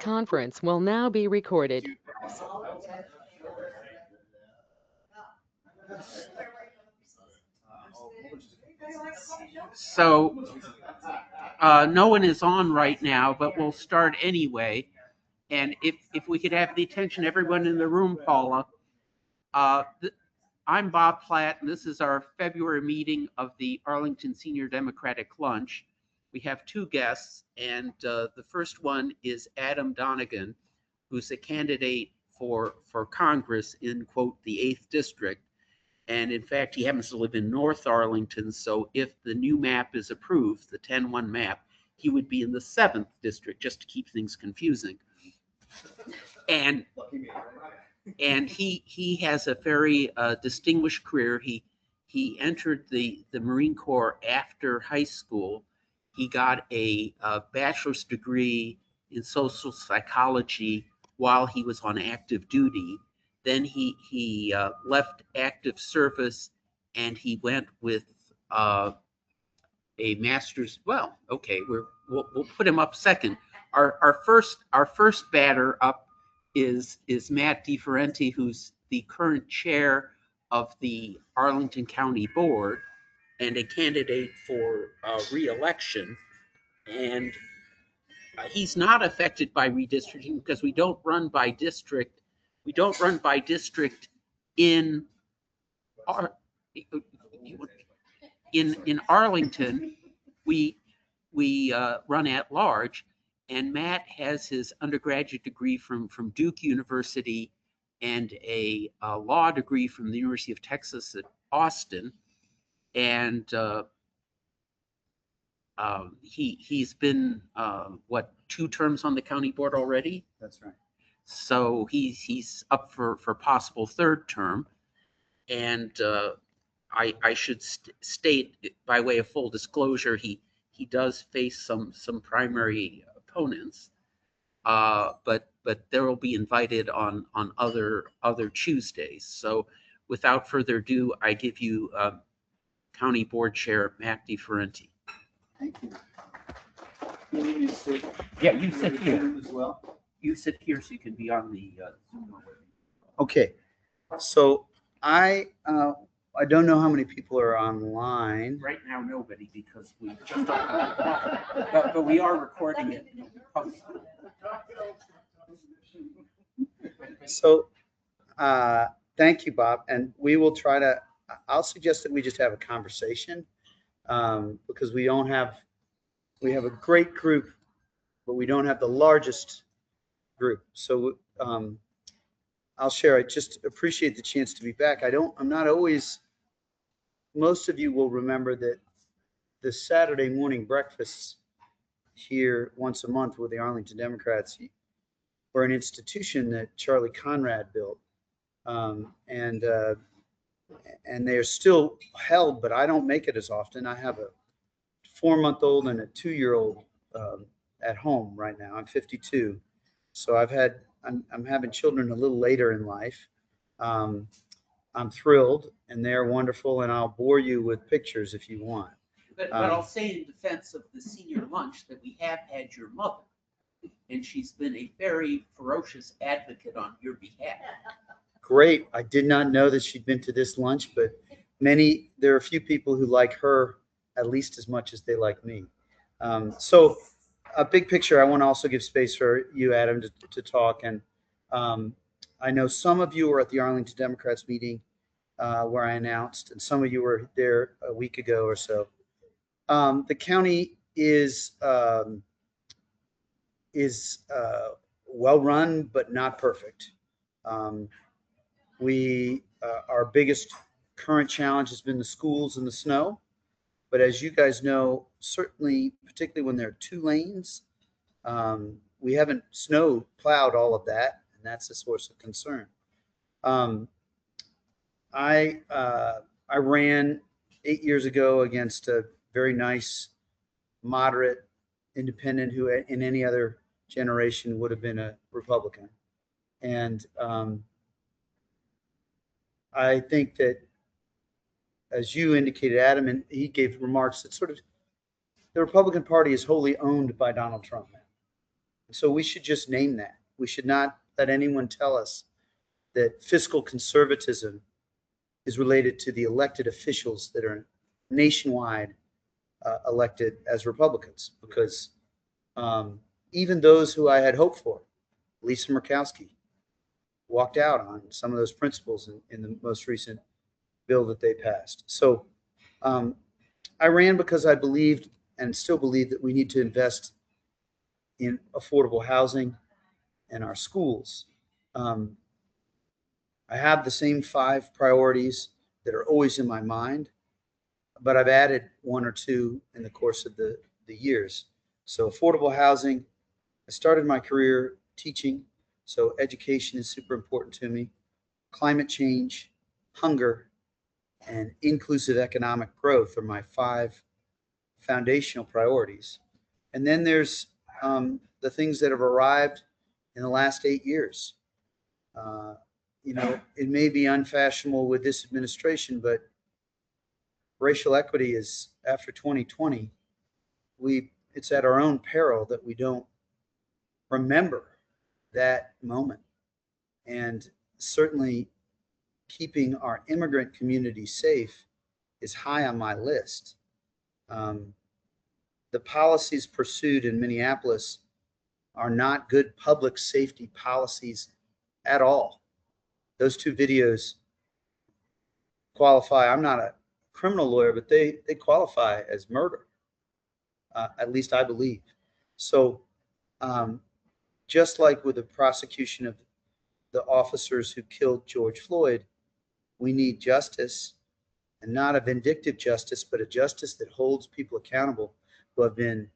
Conference will now be recorded. So no one is on right now, but we'll start anyway. And if we could have the attention of everyone in the room, Paula. Uh, th- I'm Bob Platt, and this is our February meeting of the Arlington Senior Democratic Lunch. We have two guests, and the first one is Adam Donigan, who's a candidate for Congress in, quote, the 8th District. And in fact, he happens to live in North Arlington, so if the new map is approved, the 10-1 map, he would be in the 7th District, just to keep things confusing. And he has a very distinguished career. He entered the Marine Corps after high school. He got a bachelor's degree in social psychology while he was on active duty. Then he left active service and he went with a master's. Well, okay, we'll put him up second. Our first batter up is Matt Farrenti, who's the current chair of the Arlington County Board and a candidate for re-election. And he's not affected by redistricting because we don't run by district. We don't run by district in our in Arlington. We run at large, and Matt has his undergraduate degree from Duke University and a law degree from the University of Texas at Austin, and he's been what, 2 terms on the county board already. That's right. So he's up for possible 3rd term, and I should state by way of full disclosure, he does face some primary opponents, but they will be invited on other Tuesdays. So without further ado, I give you County Board Chair Matt Farrenti. Thank you. You need me to sit? Yeah, you sit here as well. You sit here so you can be on the Zoom. Okay, so I don't know how many people are online. Right now, nobody, because we just but we are recording it. So thank you, Bob, and we will try to. I'll suggest that we just have a conversation because we have a great group, but we don't have the largest group. So I'll share. I just appreciate the chance to be back. I'm not always. Most of you will remember that the Saturday morning breakfasts here once a month with the Arlington Democrats were an institution that Charlie Conrad built, and they are still held, but I don't make it as often. I have a 4-month-old and a 2-year-old at home right now. I'm 52, so I'm having children a little later in life. I'm thrilled, and they're wonderful, and I'll bore you with pictures if you want. But I'll say in defense of the senior lunch that we have had your mother, and she's been a very ferocious advocate on your behalf. Great. I did not know that she'd been to this lunch, but there are a few people who like her at least as much as they like me. So a big picture, I want to also give space for you, Adam, to talk. And I know some of you were at the Arlington Democrats meeting where I announced, and some of you were there a week ago or so. The county is well run, but not perfect. Our biggest current challenge has been the schools and the snow. But as you guys know, certainly, particularly when there are 2 lanes, we haven't snow plowed all of that, and that's a source of concern. I ran 8 years ago against a very nice, moderate independent who in any other generation would have been a Republican. And I think that, as you indicated, Adam, and he gave remarks that sort of the Republican Party is wholly owned by Donald Trump. So we should just name that. We should not let anyone tell us that fiscal conservatism is related to the elected officials that are nationwide elected as Republicans, because even those who I had hoped for, Lisa Murkowski, walked out on some of those principles in the most recent bill that they passed. So I ran because I believed and still believe that we need to invest in affordable housing and our schools. I have the same 5 priorities that are always in my mind, but I've added 1 or 2 in the course of the years. So affordable housing, I started my career teaching, so education is super important to me. Climate change, hunger, and inclusive economic growth are my 5 foundational priorities. And then there's the things that have arrived in the last 8 years. It may be unfashionable with this administration, but racial equity is, after 2020, it's at our own peril that we don't remember that moment. And certainly keeping our immigrant community safe is high on my list. The policies pursued in Minneapolis are not good public safety policies at all. Those 2 videos qualify. I'm not a criminal lawyer, but they qualify as murder. At least I believe. So just like with the prosecution of the officers who killed George Floyd, we need justice, and not a vindictive justice, but a justice that holds people accountable who have been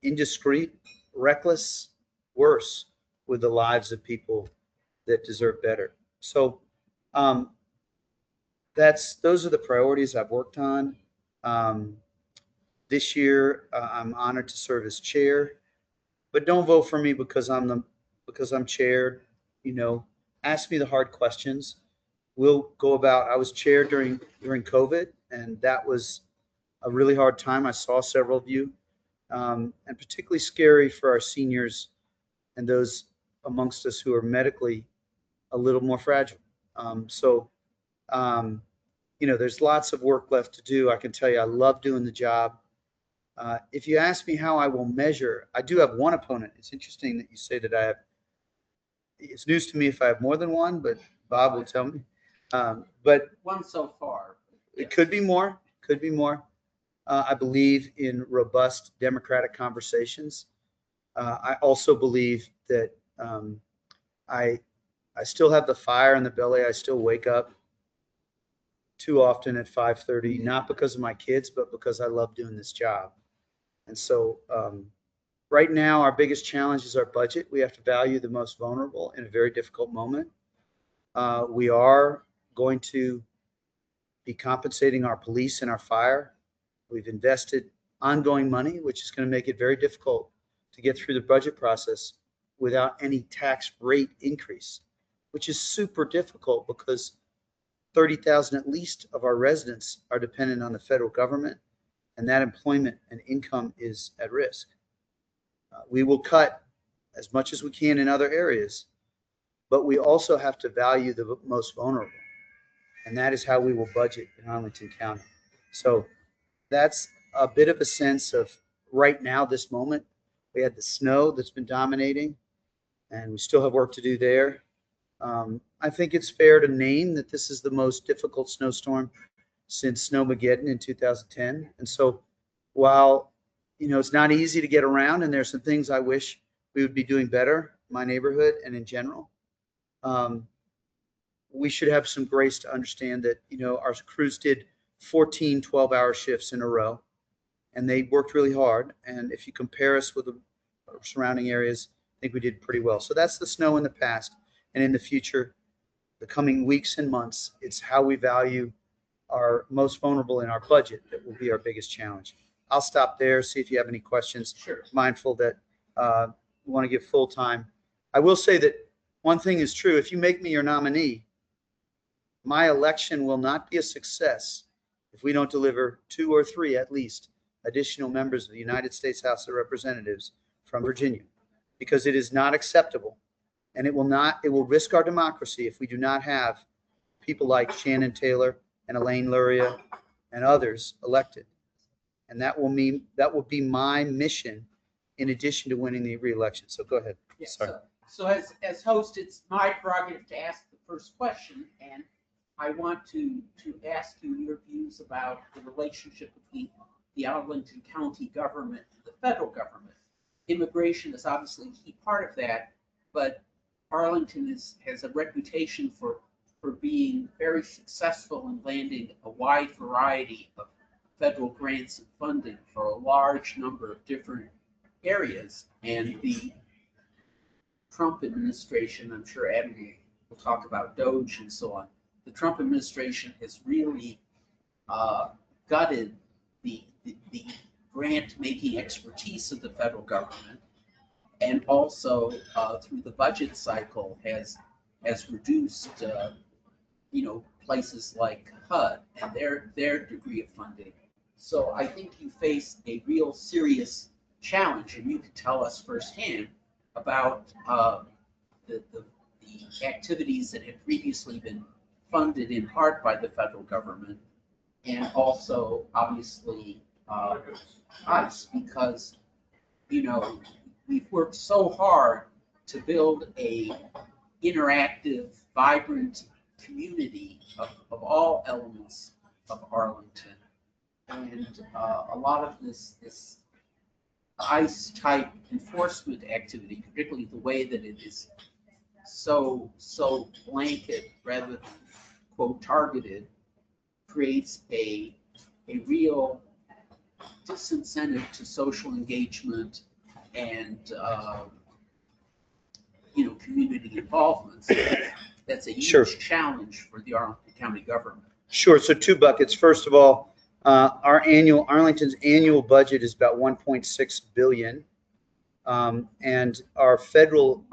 indiscreet, reckless, worse with the lives of people that deserve better. So those are the priorities I've worked on. This year, I'm honored to serve as chair, but don't vote for me because I'm chair. Ask me the hard questions. We'll go about. I was chair during COVID, and that was a really hard time. I saw several of you, and particularly scary for our seniors and those amongst us who are medically a little more fragile. There's lots of work left to do. I can tell you, I love doing the job. If you ask me how I will measure, I do have one opponent. It's interesting that you say that I have. It's news to me if I have more than one, but Bob will tell me. But 1 so far. it could be more. Could be more. I believe in robust democratic conversations. I also believe that I still have the fire in the belly. I still wake up too often at 5:30, not because of my kids, but because I love doing this job. And so right now, our biggest challenge is our budget. We have to value the most vulnerable in a very difficult moment. We are going to be compensating our police and our fire. We've invested ongoing money, which is going to make it very difficult to get through the budget process without any tax rate increase, which is super difficult because 30,000 at least of our residents are dependent on the federal government, and that employment and income is at risk. We will cut as much as we can in other areas, but we also have to value the most vulnerable, and that is how we will budget in Arlington County. So that's a bit of a sense of right now, this moment. We had the snow that's been dominating, and we still have work to do there. I think it's fair to name that this is the most difficult snowstorm since Snowmageddon in 2010. And so while, it's not easy to get around, and there's some things I wish we would be doing better, my neighborhood and in general, we should have some grace to understand that, our crews did 14 12-hour shifts in a row, and they worked really hard. And if you compare us with the surrounding areas, I think we did pretty well. So that's the snow in the past. And in the future, the coming weeks and months, it's how we value our most vulnerable in our budget that will be our biggest challenge. I'll stop there, see if you have any questions. Sure. Mindful that we want to give full time. I will say that one thing is true. If you make me your nominee, my election will not be a success if we don't deliver 2 or 3 at least additional members of the United States House of Representatives from Virginia. because it is not acceptable, and it will risk our democracy if we do not have people like Shannon Taylor and Elaine Luria and others elected. And that will be my mission in addition to winning the re-election. So go ahead. Yes, Sorry. so as host, it's my prerogative to ask the first question, and I want to ask you your views about the relationship between the Arlington County government and the federal government. Immigration is obviously a key part of that, but Arlington has a reputation for being very successful in landing a wide variety of federal grants and funding for a large number of different areas. And the Trump administration, I'm sure Adam will talk about DOGE and so on, the Trump administration has really gutted the grant-making expertise of the federal government, and also through the budget cycle has reduced places like HUD and their degree of funding. So I think you face a real serious challenge, and you can tell us firsthand about the activities that had previously been funded in part by the federal government, and also obviously us, because we've worked so hard to build a interactive, vibrant community of all elements of Arlington, and a lot of this ICE type enforcement activity, particularly the way that it is so blanket rather than quote targeted, creates a real disincentive to social engagement and community involvement. So that's a huge challenge for the Arlington County government. Sure. So two buckets. First of all, Arlington's annual budget is about 1.6 billion, and our federal,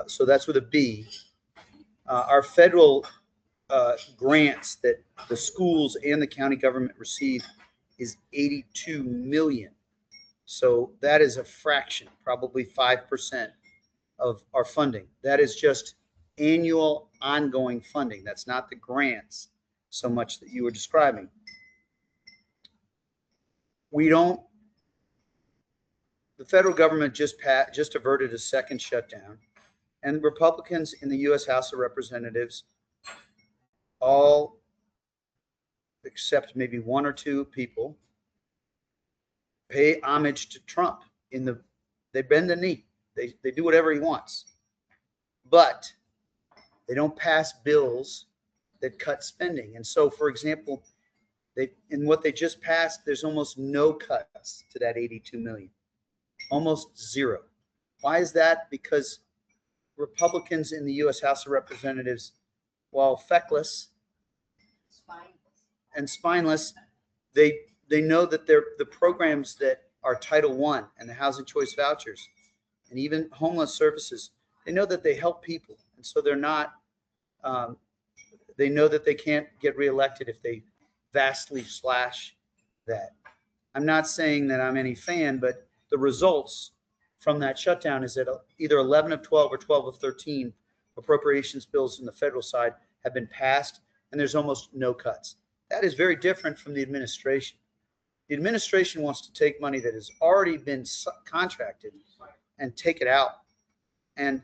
so that's with a B. Our federal grants that the schools and the county government receive is 82 million. So that is a fraction, probably 5% of our funding. That is just annual ongoing funding. That's not the grants so much that you were describing. The federal government just averted a second shutdown, and Republicans in the U.S. House of Representatives, all except maybe one or two people, pay homage to Trump. They bend the knee. They do whatever he wants, but they don't pass bills that cut spending. And so, for example, in what they just passed, there's almost no cuts to that 82 million, almost zero. Why is that? Because Republicans in the U.S. House of Representatives, while feckless and spineless, they know that the programs that are Title I and the housing choice vouchers and even homeless services, they know that they help people. And so they're not, they know that they can't get reelected if they vastly slash that. I'm not saying that I'm any fan, but the results from that shutdown is that either 11 of 12 or 12 of 13 appropriations bills on the federal side have been passed, and there's almost no cuts. That is very different from the administration. The administration wants to take money that has already been contracted and take it out. And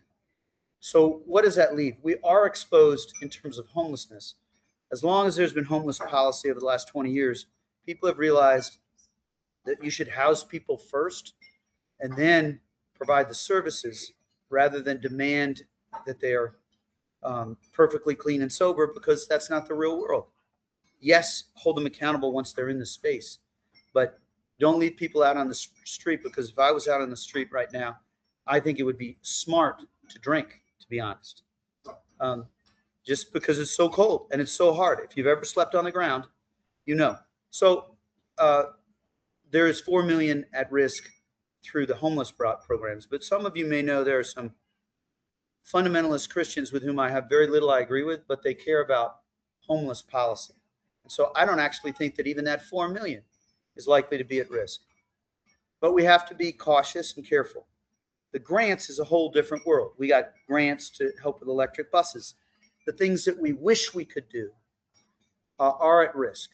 so what does that leave? We are exposed in terms of homelessness. As long as there's been homeless policy over the last 20 years, people have realized that you should house people first and then provide the services rather than demand that they are perfectly clean and sober, because that's not the real world. Yes, hold them accountable once they're in the space, but don't leave people out on the street, because if I was out on the street right now, I think it would be smart to drink, to be honest. Just because it's so cold and it's so hard. If you've ever slept on the ground, you know. So there is 4 million at risk through the homeless programs. But some of you may know there are some fundamentalist Christians with whom I have very little I agree with, but they care about homeless policy. And so I don't actually think that even that 4 million is likely to be at risk. But we have to be cautious and careful. The grants is a whole different world. We got grants to help with electric buses. The things that we wish we could do are at risk.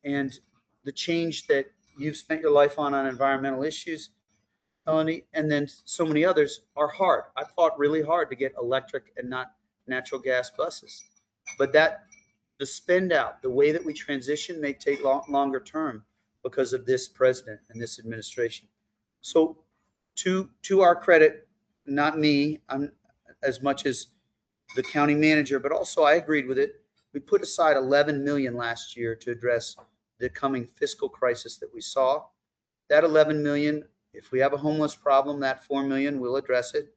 And the change that you've spent your life on environmental issues, Melanie, and then so many others are hard. I fought really hard to get electric and not natural gas buses. But the spend out, the way that we transition may take longer term because of this president and this administration. So to our credit, not me, I'm as much as the county manager, but also I agreed with it. We put aside 11 million last year to address the coming fiscal crisis that we saw. That 11 million, if we have a homeless problem, that 4 million will address it.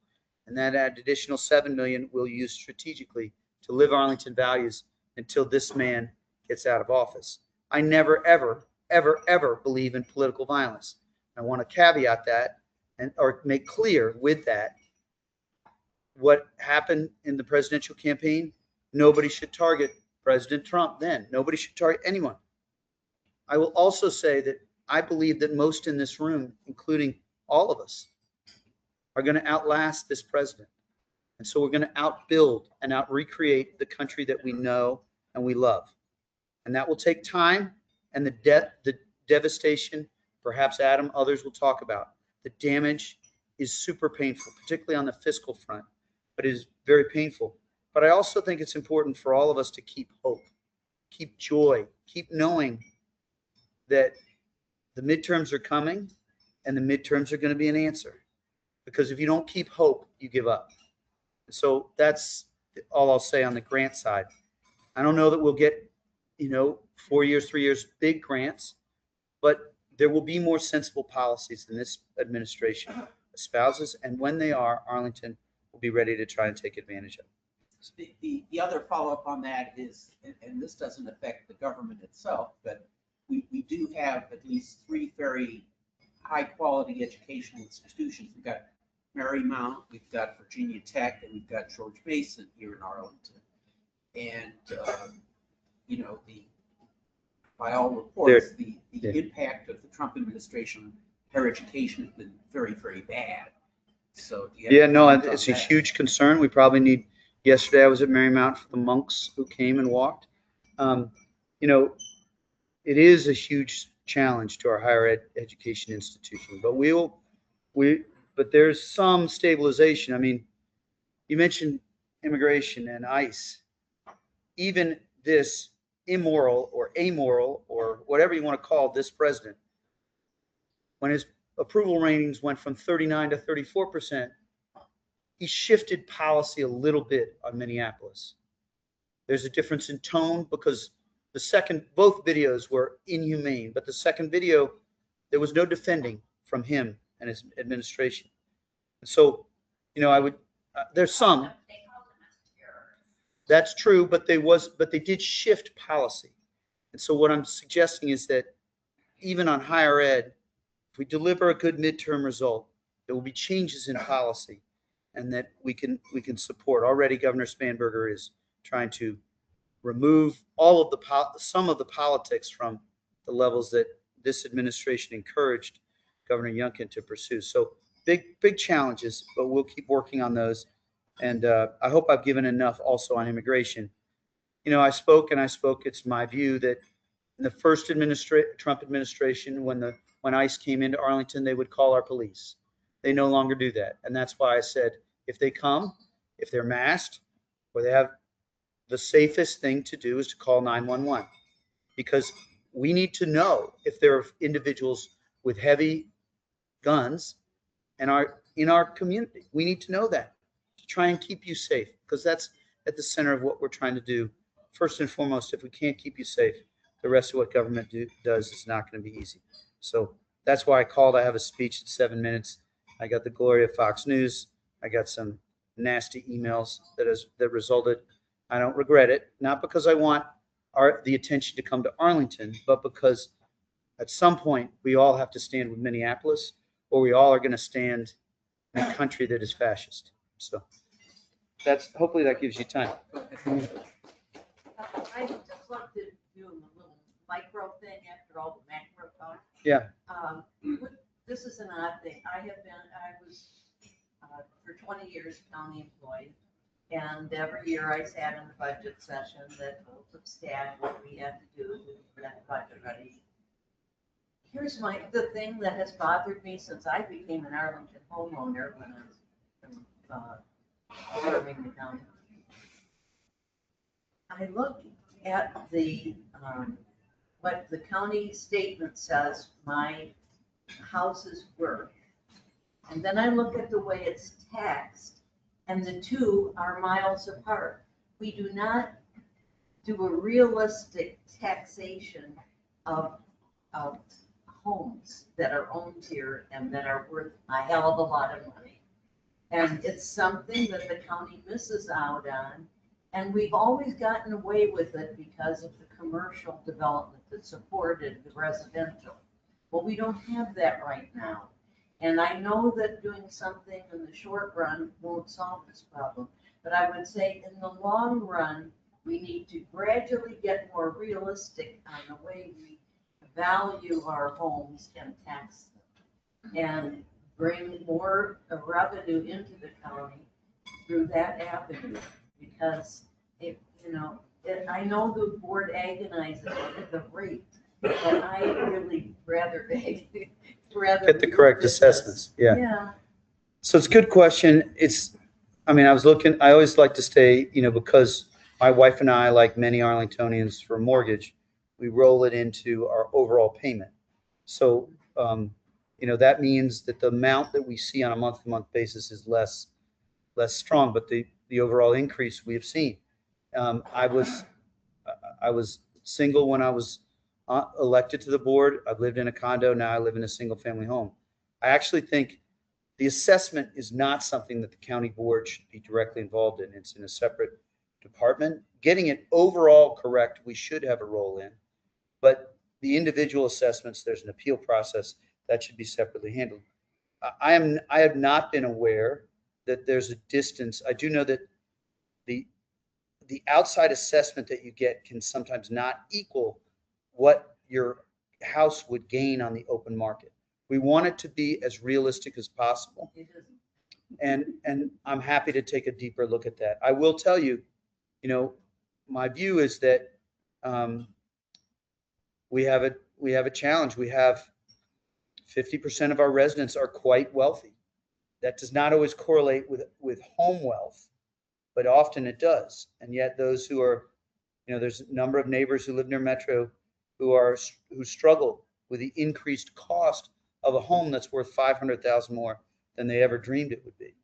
And that additional 7 million we'll use strategically to live Arlington values until this man gets out of office. I never, ever, ever, ever believe in political violence. I want to caveat that or make clear with that what happened in the presidential campaign. Nobody should target President Trump then. Nobody should target anyone. I will also say that I believe that most in this room, including all of us, are going to outlast this president. And so we're going to outbuild and out-recreate the country that we know and we love. And that will take time, and the devastation, perhaps Adam, others will talk about. The damage is super painful, particularly on the fiscal front, but it is very painful. But I also think it's important for all of us to keep hope, keep joy, keep knowing that the midterms are coming and the midterms are going to be an answer. Because if you don't keep hope, you give up. So that's all I'll say on the grant side. I don't know that we'll get, 4 years, 3 years, big grants, but there will be more sensible policies than this administration espouses. And when they are, Arlington will be ready to try and take advantage of it. The other follow-up on that is, and this doesn't affect the government itself, but we do have at least 3 very high-quality educational institutions. We've got Marymount, we've got Virginia Tech, and we've got George Mason here in Arlington. And, by all reports, the impact of the Trump administration on higher education has been very, very bad. So it's a huge concern. We probably need. Yesterday I was at Marymount for the monks who came and walked. It is a huge challenge to our higher education institution, but but there's some stabilization. I mean, you mentioned immigration and ICE. Even this immoral or amoral or whatever you want to call this president, when his approval ratings went from 39 to 34%, he shifted policy a little bit on Minneapolis. There's a difference in tone because both videos were inhumane, but the second video, there was no defending from him and his administration. So, there's some. That's true, but they did shift policy. And so what I'm suggesting is that even on higher ed, if we deliver a good midterm result, there will be changes in policy and that we can support. Already Governor Spanberger is trying to remove some of the politics from the levels that this administration encouraged Governor Youngkin to pursue. So big challenges, but we'll keep working on those. And I hope I've given enough also on immigration. I spoke. It's my view that in the first Trump administration, when ICE came into Arlington, they would call our police. They no longer do that. And that's why I said, if they come, if they're masked, or they have, the safest thing to do is to call 911, because we need to know if there are individuals with heavy guns and are in our community. We need to know that to try and keep you safe, because that's at the center of what we're trying to do. First and foremost, if we can't keep you safe, the rest of what government does is not going to be easy. So that's why I called. I have a speech in 7 minutes. I got the glory of Fox News. I got some nasty emails that resulted. I don't regret it, not because I want the attention to come to Arlington, but because at some point we all have to stand with Minneapolis, or we all are going to stand in a country that is fascist. So hopefully that gives you time. I just love to do a little micro thing after all the macro talk. Yeah. This is an odd thing. I was for 20 years, county employee. And every year I sat in the budget session that told the staff what we had to do to get the budget ready. Here's the thing that has bothered me since I became an Arlington homeowner when I was serving the county. I look at the what the county statement says my house is worth, and then I look at the way it's taxed, and the two are miles apart. We do not do a realistic taxation of homes that are owned here and that are worth a hell of a lot of money. And it's something that the county misses out on. And we've always gotten away with it because of the commercial development that supported the residential. Well, we don't have that right now. And I know that doing something in the short run won't solve this problem. But I would say in the long run, we need to gradually get more realistic on the way we value our homes and tax them, and bring more revenue into the county through that avenue. Because I know the board agonizes over the rate, but I really rather Get the correct assessments. Yeah. Yeah. So it's a good question. I always like to stay, because my wife and I, like many Arlingtonians for a mortgage, we roll it into our overall payment. So, that means that the amount that we see on a month-to-month basis is less strong, but the overall increase we have seen. I was single when I was elected to the board. I've lived in a condo. Now I live in a single-family home. I actually think the assessment is not something that the county board should be directly involved in. It's in a separate department. Getting it overall correct, we should have a role in. But the individual assessments, there's an appeal process that should be separately handled. I have not been aware that there's a distance. I do know that the outside assessment that you get can sometimes not equal what your house would gain on the open market. We want it to be as realistic as possible. And I'm happy to take a deeper look at that. I will tell you, my view is that we have a challenge. We have 50% of our residents are quite wealthy. That does not always correlate with home wealth, but often it does. And yet those who are, there's a number of neighbors who live near Metro who struggle with the increased cost of a home that's worth $500,000 more than they ever dreamed it would be.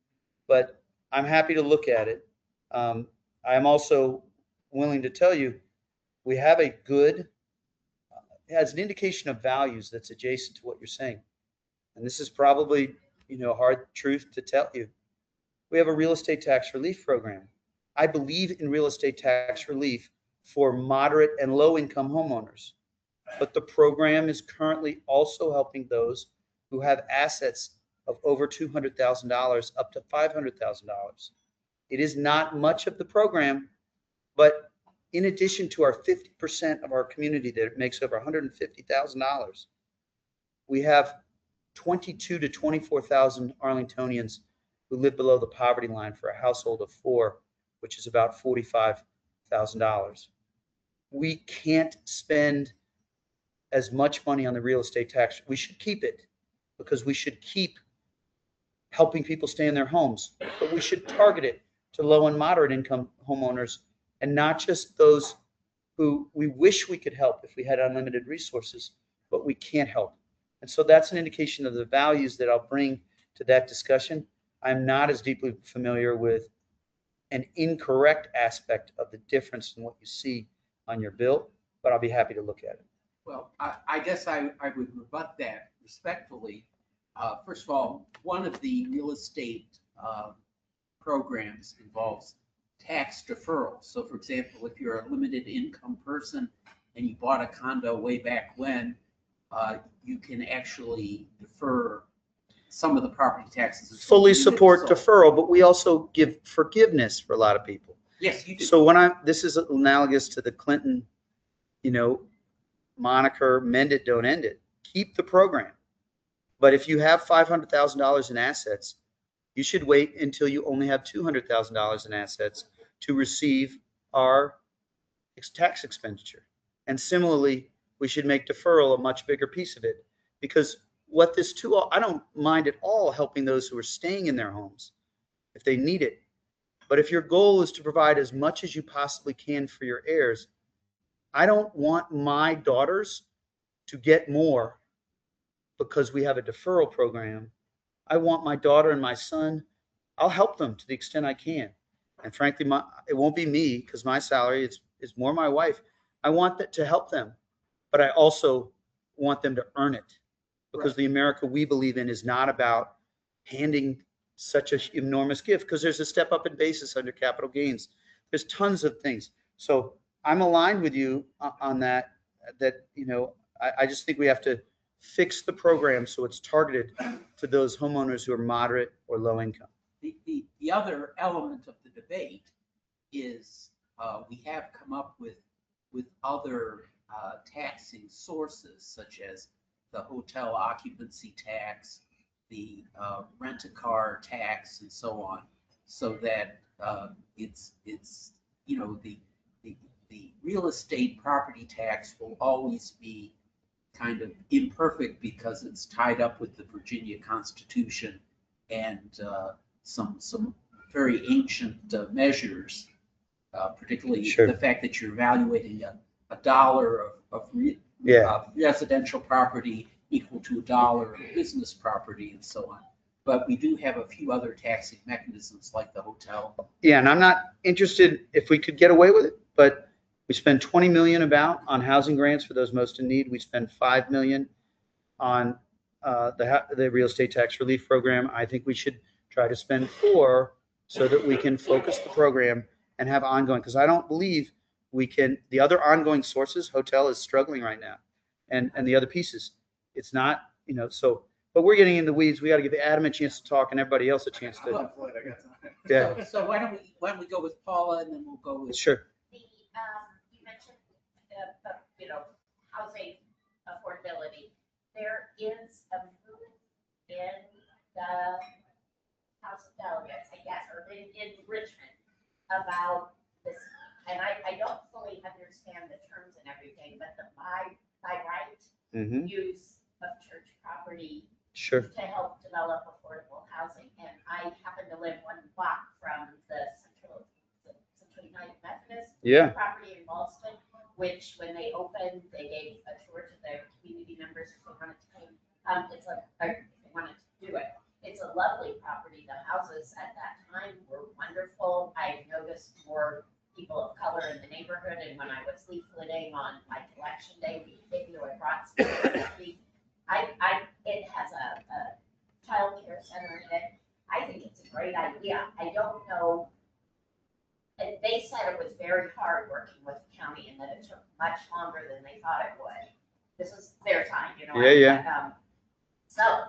But I'm happy to look at it. I'm also willing to tell you, we have a good, as an indication of values that's adjacent to what you're saying. And this is probably, hard truth to tell you. We have a real estate tax relief program. I believe in real estate tax relief for moderate and low income homeowners. But the program is currently also helping those who have assets of over $200,000 up to $500,000. It is not much of the program, but in addition to our 50% of our community that makes over $150,000, we have 22 to 24,000 Arlingtonians who live below the poverty line for a household of 4, which is about $45,000. We can't spend as much money on the real estate tax. We should keep it because we should keep helping people stay in their homes, but we should target it to low and moderate income homeowners and not just those who we wish we could help if we had unlimited resources, but we can't help. And so that's an indication of the values that I'll bring to that discussion. I'm not as deeply familiar with an incorrect aspect of the difference in what you see on your bill, but I'll be happy to look at it. Well, I guess I would rebut that respectfully. First of all, one of the real estate programs involves tax deferral. So for example, if you're a limited income person and you bought a condo way back when, you can actually defer some of the property taxes. Fully support deferral, but we also give forgiveness for a lot of people. Yes, you do. So this is analogous to the Clinton, moniker, mend it, don't end it. Keep the program. But if you have $500,000 in assets, you should wait until you only have $200,000 in assets to receive our tax expenditure. And similarly, we should make deferral a much bigger piece of it, because what this tool, I don't mind at all helping those who are staying in their homes if they need it. But if your goal is to provide as much as you possibly can for your heirs, I don't want my daughters to get more because we have a deferral program. I want my daughter and my son, I'll help them to the extent I can. And frankly, it won't be me because my salary is more my wife. I want that to help them, but I also want them to earn it, because Right. the America we believe in is not about handing such an enormous gift, because there's a step up in basis under capital gains. There's tons of things. So I'm aligned with you on that, I just think we have to fix the program so it's targeted to those homeowners who are moderate or low income. The other element of the debate is we have come up with other taxing sources, such as the hotel occupancy tax, the rent-a-car tax, and so on, so that it's the real estate property tax will always be kind of imperfect because it's tied up with the Virginia Constitution and some very ancient measures, particularly Sure. the fact that you're evaluating a dollar of residential property equal to a dollar of business property and so on. But we do have a few other taxing mechanisms like the hotel. Yeah, and I'm not interested if we could get away with it, but we spend 20 million about on housing grants for those most in need. We spend 5 million on the real estate tax relief program. I think we should try to spend 4 so that we can focus the program and have ongoing, because I don't believe we can, the other ongoing sources, hotel is struggling right now, and the other pieces, it's not, so, but we're getting in the weeds. We got to give Adam a chance to talk and everybody else a chance to. Yeah, So why don't we go with Paula, and then we'll go with. sure. You mentioned, housing affordability. There is a move in the House of Delegates, I guess, or in Richmond about this, and I don't fully understand the terms and everything, but the by right Mm-hmm. use of church property Sure. to help develop affordable housing. And I happen to live 1 block from the Central United Methodist Yeah. property in Boston, which when they opened, they gave a tour to their community members if they wanted to come. If they wanted to do it. It's a lovely property. The houses at that time were wonderful. I noticed more people of color in the neighborhood, and when I was leafleting on like election day, I brought some. It has a child care center in it. I think it's a great idea. I don't know. They said it was very hard working with the county and that it took much longer than they thought it would. This is their time, Yeah. So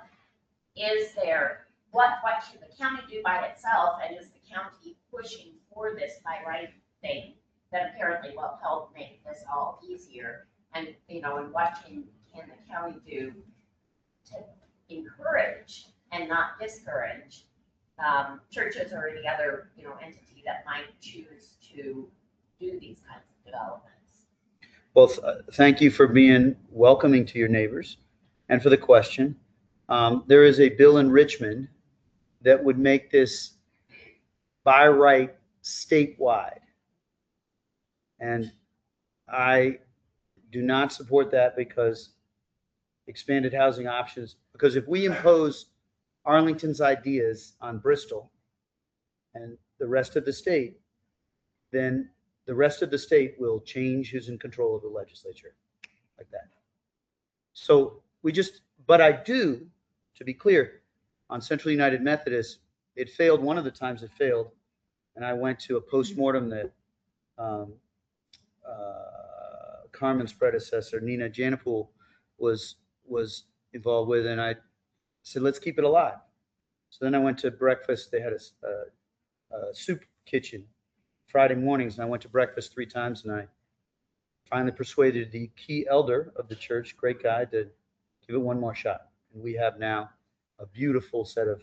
is there, what can the county do by itself, and is the county pushing for this by right thing that apparently will help make this all easier? And, and what can the county do to encourage and not discourage churches or any other, entity that might choose to do these kinds of developments? Well, thank you for being welcoming to your neighbors and for the question. There is a bill in Richmond that would make this by right statewide. And I do not support that because expanded housing options, because if we impose Arlington's ideas on Bristol and the rest of the state, then the rest of the state will change who's in control of the legislature like that. So but I do, to be clear, on Central United Methodist, it failed one of the times it failed, and I went to a postmortem that Carmen's predecessor, Nina Janapool, was involved with, and I said, let's keep it alive. So then I went to breakfast. They had a soup kitchen Friday mornings, and I went to breakfast 3 times, and I finally persuaded the key elder of the church, great guy, to give it one more shot. And we have now a beautiful set of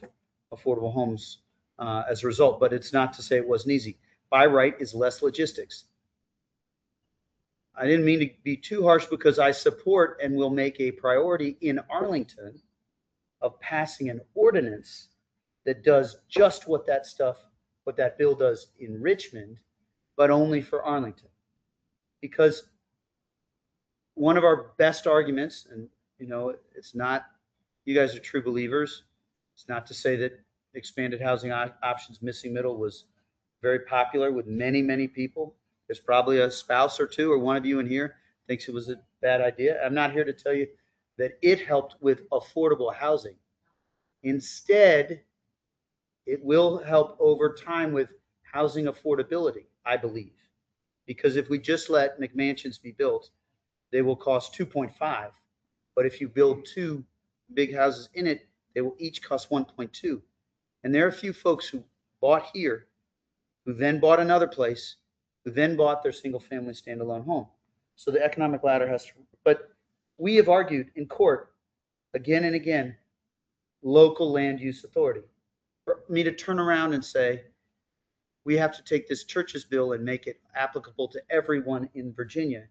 affordable homes as a result, but it's not to say it wasn't easy. By right is less logistics. I didn't mean to be too harsh because I support and will make a priority in Arlington of passing an ordinance that does just what that bill does in Richmond, but only for Arlington. Because one of our best arguments, and it's not, you guys are true believers. It's not to say that expanded housing options missing middle was very popular with many, many people. There's probably a spouse or two or one of you in here thinks it was a bad idea. I'm not here to tell you that it helped with affordable housing. Instead, it will help over time with housing affordability, I believe. Because if we just let McMansions be built, they will cost 2.5. But if you build two big houses in it, they will each cost 1.2. And there are a few folks who bought here, who then bought another place, who then bought their single family standalone home. So the economic ladder has to, but we have argued in court again and again, local land use authority. For me to turn around and say, we have to take this church's bill and make it applicable to everyone in Virginia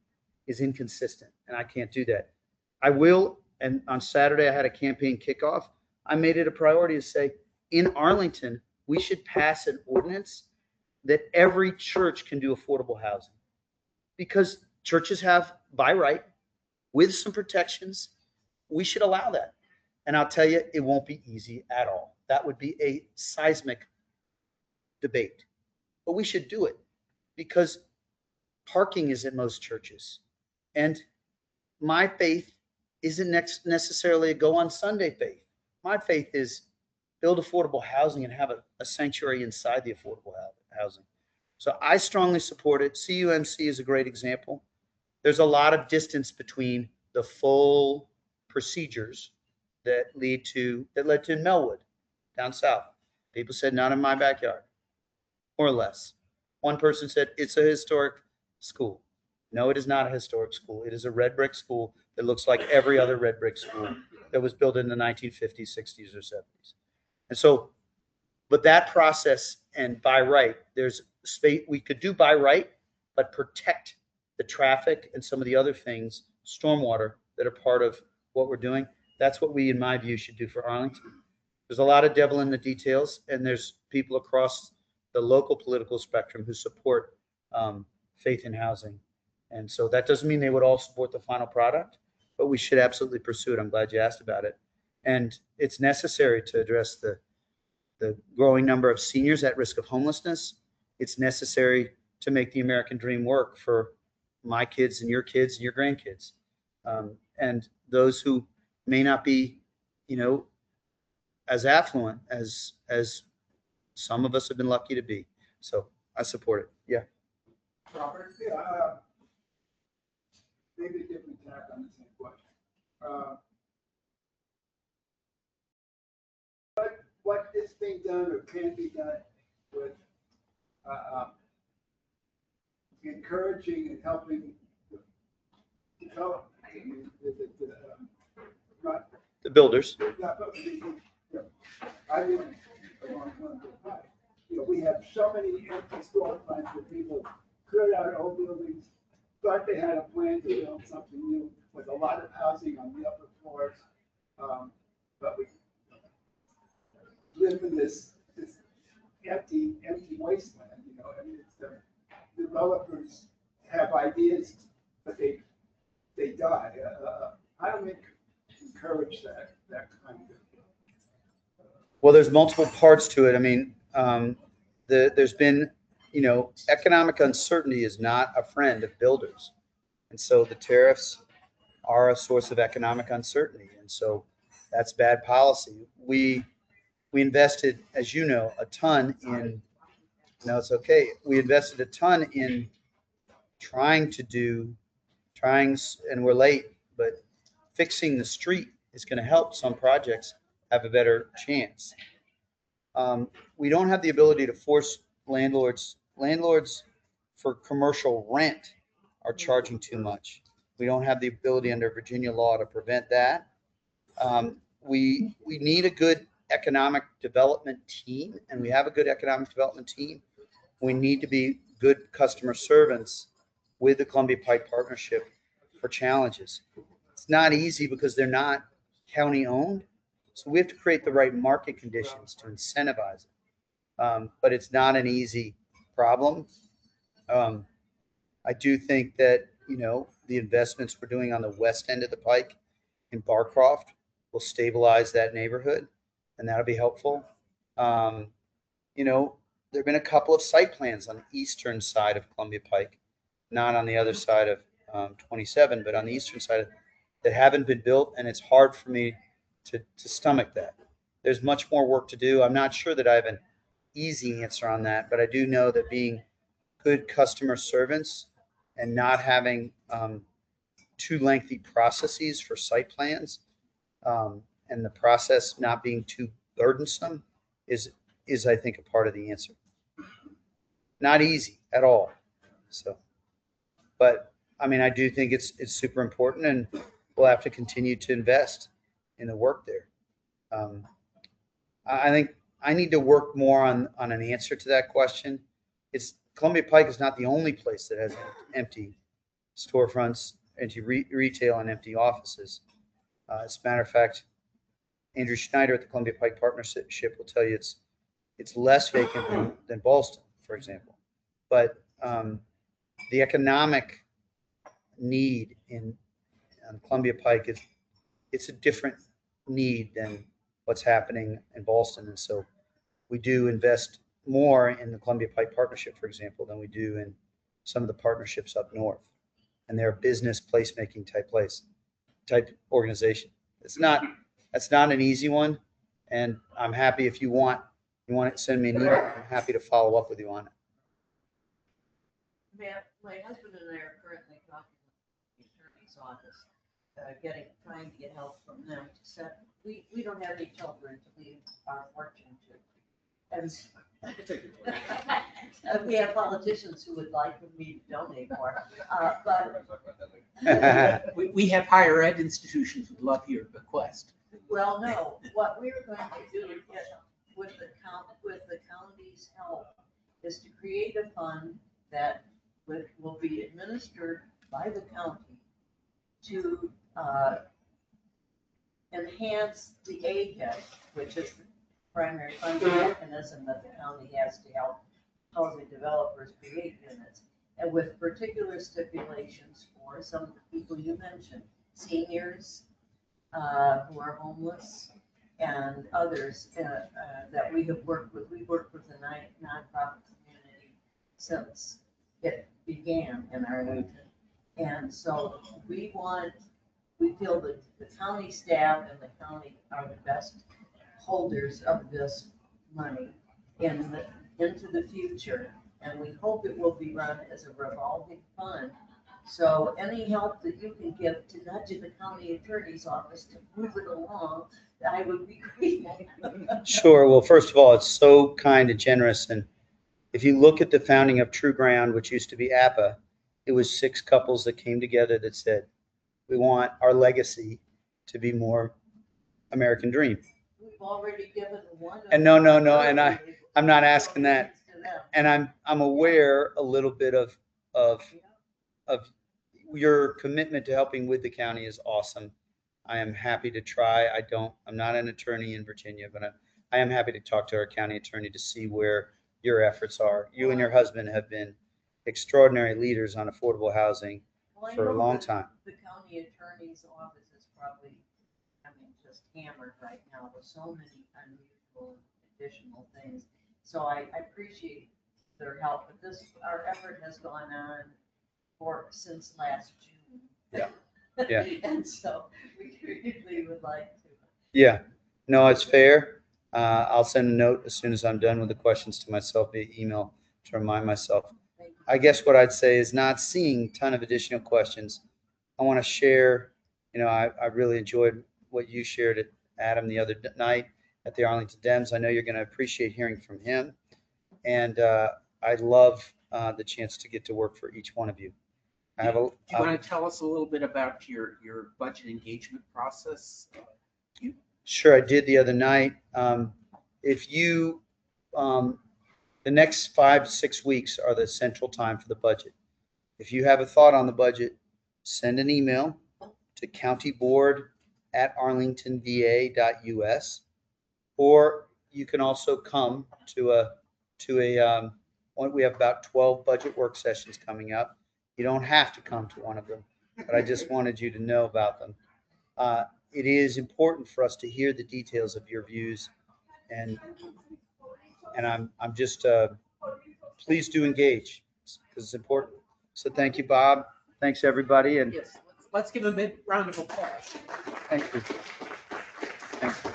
is inconsistent, and I can't do that. I will, and on Saturday I had a campaign kickoff. I made it a priority to say, in Arlington, we should pass an ordinance that every church can do affordable housing. Because churches have, by right, with some protections, we should allow that. And I'll tell you, it won't be easy at all. That would be a seismic debate. But we should do it because parking is at most churches. And my faith isn't necessarily a go on Sunday faith. My faith is build affordable housing and have a sanctuary inside the affordable housing. So I strongly support it. CUMC is a great example. There's a lot of distance between the full procedures that led to Melwood down south. People said, not in my backyard, or less. One person said, it's a historic school. No, it is not a historic school. It is a red brick school that looks like every other red brick school that was built in the 1950s, 60s, or 70s. And so, but that process and by right, there's space we could do by right, but protect the traffic and some of the other things, stormwater, that are part of what we're doing. That's what we, in my view, should do for Arlington. There's a lot of devil in the details, and there's people across the local political spectrum who support faith in housing. And so that doesn't mean they would all support the final product, but we should absolutely pursue it. I'm glad you asked about it. And it's necessary to address the growing number of seniors at risk of homelessness. It's necessary to make the American dream work for my kids and your grandkids. And those who may not be, as affluent as some of us have been lucky to be. So I support it. Yeah. Robert, maybe a different tack on the same question. What is being done or can be done with encouraging and helping develop The builders. I mean, we have so many empty storefronts where people cleared out old buildings, thought they had a plan to build something new with a lot of housing on the upper floors. But we live in this empty wasteland, I mean, it's the developers have ideas, but they die. I don't encourage that kind of. Well, there's multiple parts to it. I mean, there's been, economic uncertainty is not a friend of builders. And so the tariffs are a source of economic uncertainty. And so that's bad policy. We invested, as you know, a ton in, it's okay. We invested a ton in trying, and we're late, but fixing the street is going to help some projects have a better chance. We don't have the ability to force landlords for commercial rent are charging too much. We don't have the ability under Virginia law to prevent that. We need a good economic development team, and we have a good economic development team. We need to be good customer servants with the Columbia Pike Partnership for challenges. It's not easy because they're not county owned. So we have to create the right market conditions to incentivize it. But it's not an easy problem. I do think that, the investments we're doing on the west end of the Pike in Barcroft will stabilize that neighborhood, and that'll be helpful. There have been a couple of site plans on the eastern side of Columbia Pike, not on the other side of 27, but on the eastern side that haven't been built, and it's hard for me to stomach that. There's much more work to do. I'm not sure that I have an easy answer on that, but I do know that being good customer servants and not having too lengthy processes for site plans, and the process not being too burdensome is I think a part of the answer. Not easy at all. So, but I mean, I do think it's super important, and we'll have to continue to invest in the work there. I think I need to work more on an answer to that question. Columbia Pike is not the only place that has empty storefronts, empty retail, and empty offices. As a matter of fact, Andrew Schneider at the Columbia Pike Partnership will tell you it's less vacant than Ballston, for example. But the economic need on Columbia Pike it's a different need than what's happening in Ballston, and so we do invest more in the Columbia Pike Partnership, for example, than we do in some of the partnerships up north. And they're a business placemaking type organization. That's not an easy one, and I'm happy if you want to send me an email. I'm happy to follow up with you on it. My husband and I are currently talking with the attorney's office, trying to get help from them to set. We don't have any children to leave our fortune to, and we have politicians who would like me to donate more, but We have higher ed institutions who love your bequest. well, no. What we were going to do with the county's help is to create a fund that will be administered by the county to enhance the AHEC, which is the primary funding mechanism that the county has to help housing developers create units, and with particular stipulations for some of the people you mentioned, seniors who are homeless, and others that we have worked with. We've worked with the nonprofit community since it began in Arlington. And so we feel that the county staff and the county are the best holders of this money into the future. And we hope it will be run as a revolving fund. So any help that you can give to nudge the county attorney's office to move it along, I would be grateful. Sure. Well, first of all, it's so kind and generous. And if you look at the founding of True Ground, which used to be APA, it was 6 couples that came together that said, we want our legacy to be more American Dream. We've already given one. And no, and I'm not asking that. And I'm aware a little bit of your commitment to helping with the county is awesome. I am happy to try. I'm not an attorney in Virginia, but I am happy to talk to our county attorney to see where your efforts are. You and your husband have been extraordinary leaders on affordable housing for a long time. The county attorney's office is probably, just hammered right now with so many unusual additional things. So I appreciate their help, but our effort has gone on since last June. Yeah. And so we really would like to. Yeah, no, it's fair. I'll send a note as soon as I'm done with the questions to myself via email to remind myself. I guess what I'd say is, not seeing a ton of additional questions, I want to share, I really enjoyed what you shared at Adam the other night at the Arlington Dems. I know you're going to appreciate hearing from him. And I love the chance to get to work for each one of you. Do you want to tell us a little bit about your budget engagement process? Sure, I did the other night. If you, the next 5 to 6 weeks are the central time for the budget. If you have a thought on the budget, send an email to countyboard@arlingtonva.us, or you can also come to we have about 12 budget work sessions coming up. You don't have to come to one of them, but I just wanted you to know about them. It is important for us to hear the details of your views, and I'm just please do engage because it's important. So thank you, Bob. Thanks, everybody, and Yes, let's give a big round of applause. thank you. Thank you.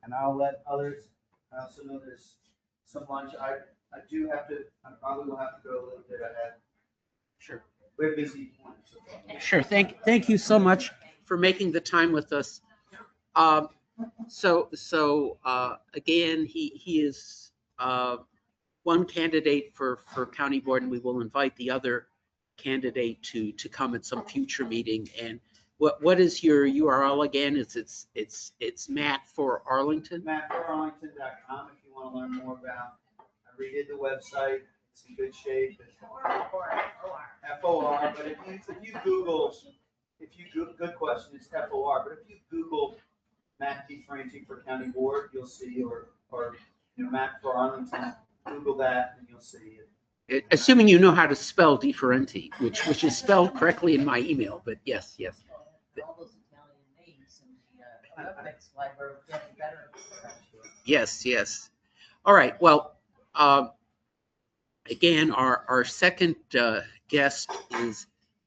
And I'll let others. I also know there's some lunch. I do have to. I probably will have to go a little bit ahead. Sure. We're busy. Sure. Thank you so much for making the time with us. Again, he is one candidate for county board, and we will invite the other candidate to come at some future meeting. And what is your URL again? It's Matt for Arlington. MattForArlington.com if you want to learn more about. I redid the website. It's in good shape. FOR, but if you Google, good question, it's FOR, but if you Google Matt Farrenti for County Board, you'll see, or Matt for Arlington, Google that and you'll see it. Assuming you know how to spell Farrenti, which is spelled correctly in my email, but yes. All those Italian names in the Olympics, why we're getting better. Yes. All right. Well, again, our second guest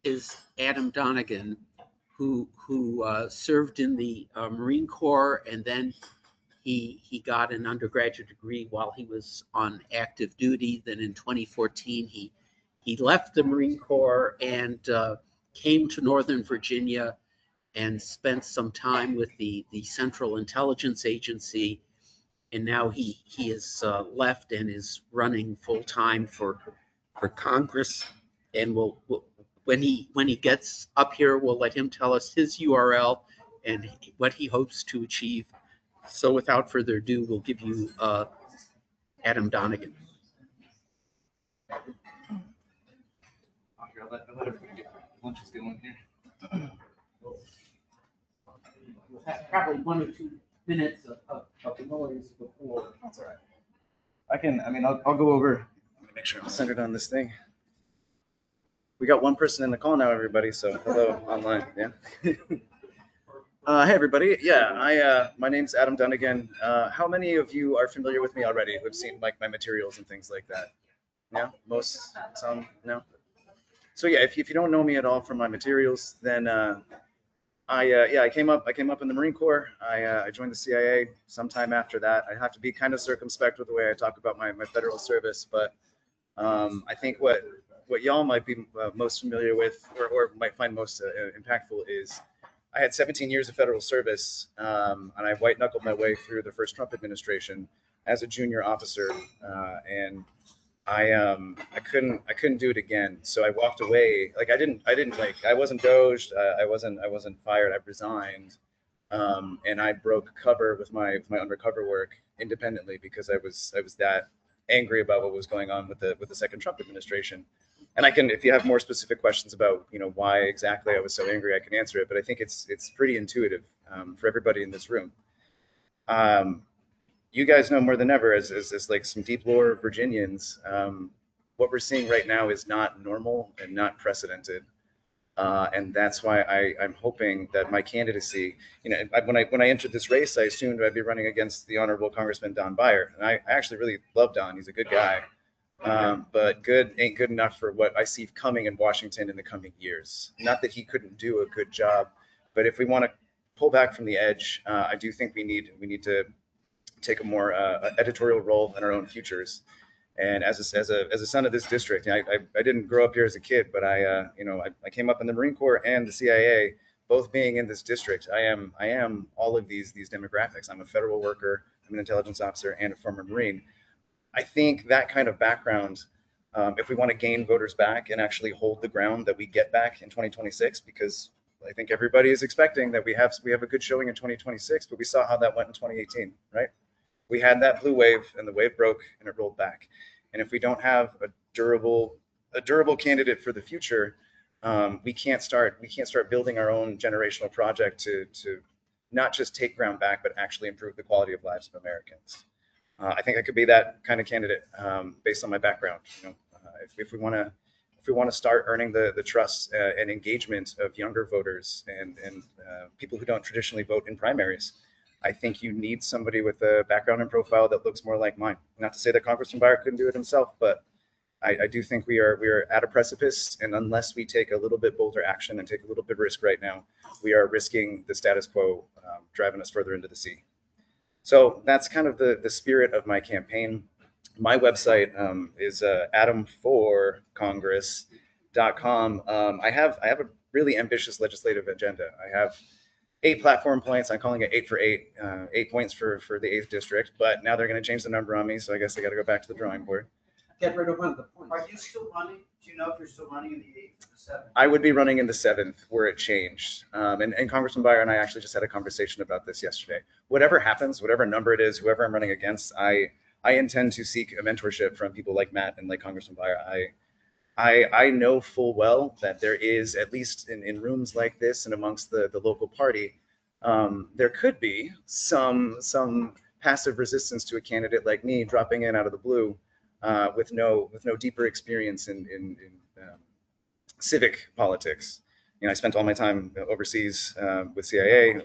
is Adam Donigan, who served in the Marine Corps, and then he got an undergraduate degree while he was on active duty. Then in 2014, he left the Marine Corps and came to Northern Virginia and spent some time with the Central Intelligence Agency. And now he is left and is running full time for Congress. And when he gets up here, we'll let him tell us his URL and what he hopes to achieve. So without further ado, we'll give you Adam Donigan. I'll let everybody get lunch is going here. We'll have probably 1 or 2 minutes of noise before. That's all right. I'll go over. Let me make sure I'm centered on this thing. We got one person in the call now, everybody. So hello online. Yeah. Hey, everybody. Yeah, my name's Adam Donigan. How many of you are familiar with me already who've seen like my materials and things like that? Yeah, most, some, no. So yeah, if you don't know me at all from my materials, then I came up in the Marine Corps. I joined the CIA sometime after that. I have to be kind of circumspect with the way I talk about my federal service, but I think what y'all might be most familiar with or might find most impactful is I had 17 years of federal service, and I white knuckled my way through the first Trump administration as a junior officer, and I couldn't do it again. So I walked away. Like I wasn't doged. I wasn't fired. I resigned, and I broke cover with my undercover work independently because I was that angry about what was going on with the second Trump administration. And I can, if you have more specific questions about why exactly I was so angry, I can answer it. But I think it's pretty intuitive for everybody in this room. You guys know more than ever as like some deep lore Virginians, what we're seeing right now is not normal and not precedented. And that's why I'm hoping that my candidacy, when I entered this race, I assumed I'd be running against the Honorable Congressman Don Beyer. And I actually really love Don. He's a good guy. But good ain't good enough for what I see coming in Washington in the coming years. Not that he couldn't do a good job, but if we want to pull back from the edge, I do think we need to take a more editorial role in our own futures. And as a son of this district, I didn't grow up here as a kid, but I came up in the Marine Corps and the CIA, both being in this district. I am all of these demographics. I'm a federal worker, I'm an intelligence officer, and a former Marine. I think that kind of background, if we want to gain voters back and actually hold the ground that we get back in 2026, because I think everybody is expecting that we have a good showing in 2026, but we saw how that went in 2018, right? We had that blue wave, and the wave broke and it rolled back. And if we don't have a durable candidate for the future, we can't start building our own generational project to not just take ground back, but actually improve the quality of lives of Americans. I think I could be that kind of candidate based on my background. You know, if we want to start earning the trust and engagement of younger voters and people who don't traditionally vote in primaries, I think you need somebody with a background and profile that looks more like mine. Not to say that Congressman Byer couldn't do it himself, but I do think we are at a precipice, and unless we take a little bit bolder action and take a little bit of risk right now, we are risking the status quo driving us further into the sea. So that's kind of the spirit of my campaign. My website is adam4congress.com. I have a really ambitious legislative agenda. I have 8 platform points. I'm calling it 8 for 8, 8 points for the 8th district, but now they're going to change the number on me, so I guess I got to go back to the drawing board. Get rid of one of the points. Are you still running? Do you know if you're still running in the 8th or the 7th? I would be running in the 7th where it changed. And Congressman Byer and I actually just had a conversation about this yesterday. Whatever happens, whatever number it is, whoever I'm running against, I intend to seek a mentorship from people like Matt and like Congressman Byer. I know full well that there is, at least in rooms like this and amongst the local party, there could be some passive resistance to a candidate like me dropping in out of the blue with no deeper experience in civic politics. You know, I spent all my time overseas with CIA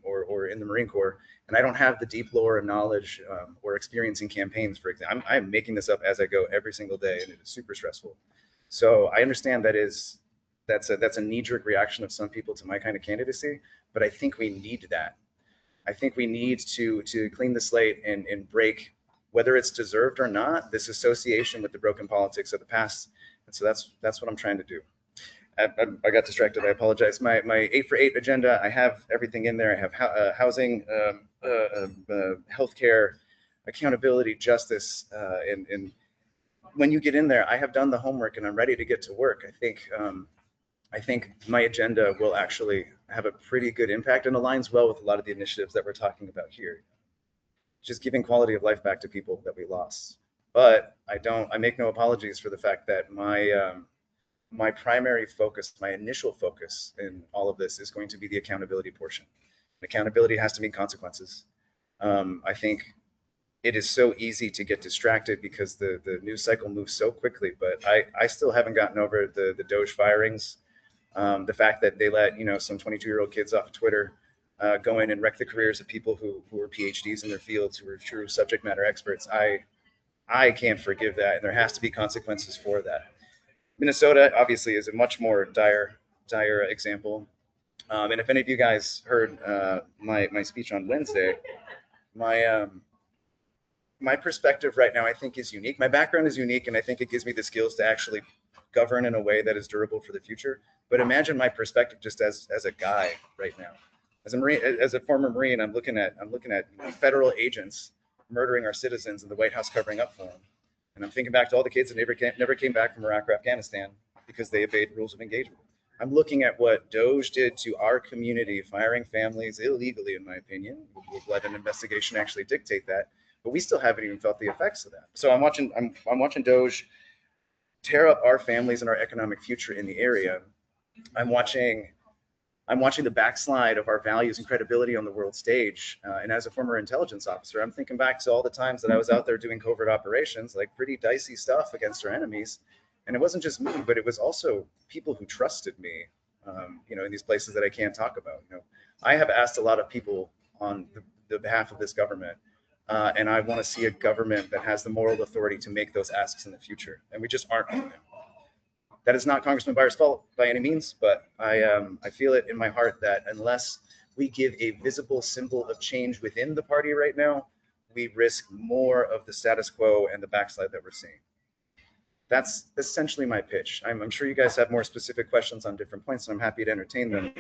or in the Marine Corps, and I don't have the deep lore and knowledge or experience in campaigns, for example. I'm making this up as I go every single day, and it is super stressful. So I understand that's a knee-jerk reaction of some people to my kind of candidacy, but I think we need that. I think we need to clean the slate and break, whether it's deserved or not, this association with the broken politics of the past. And so that's what I'm trying to do. I got distracted. I apologize. My 8 for 8 agenda, I have everything in there. I have housing, healthcare, accountability, justice, and when you get in there, I have done the homework and I'm ready to get to work. I think my agenda will actually have a pretty good impact and aligns well with a lot of the initiatives that we're talking about here. Just giving quality of life back to people that we lost. But I make no apologies for the fact that my primary focus, my initial focus in all of this is going to be the accountability portion. Accountability has to mean consequences. I think it is so easy to get distracted because the news cycle moves so quickly, but I still haven't gotten over the Doge firings. The fact that they let some 22-year-old kids off of Twitter go in and wreck the careers of people who were PhDs in their fields, who were true subject matter experts. I can't forgive that, and there has to be consequences for that. Minnesota obviously is a much more dire example. And if any of you guys heard my speech on Wednesday, my perspective right now I think is unique. My background is unique, and I think it gives me the skills to actually govern in a way that is durable for the future. But imagine my perspective just as a guy right now. As a Marine, as a former Marine, I'm looking at federal agents murdering our citizens and the White House covering up for them. And I'm thinking back to all the kids that never came back from Iraq or Afghanistan because they obeyed rules of engagement. I'm looking at what Doge did to our community, firing families illegally, in my opinion. We'll let an investigation actually dictate that, but we still haven't even felt the effects of that. So I'm watching Doge tear up our families and our economic future in the area. I'm watching the backslide of our values and credibility on the world stage. And as a former intelligence officer, I'm thinking back to all the times that I was out there doing covert operations, like pretty dicey stuff against our enemies. And it wasn't just me, but it was also people who trusted me, in these places that I can't talk about. I have asked a lot of people on the behalf of this government, and I want to see a government that has the moral authority to make those asks in the future. And we just aren't doing it. That is not Congressman Byer's fault by any means, but I feel it in my heart that unless we give a visible symbol of change within the party right now, we risk more of the status quo and the backslide that we're seeing. That's essentially my pitch. I'm sure you guys have more specific questions on different points, and I'm happy to entertain them.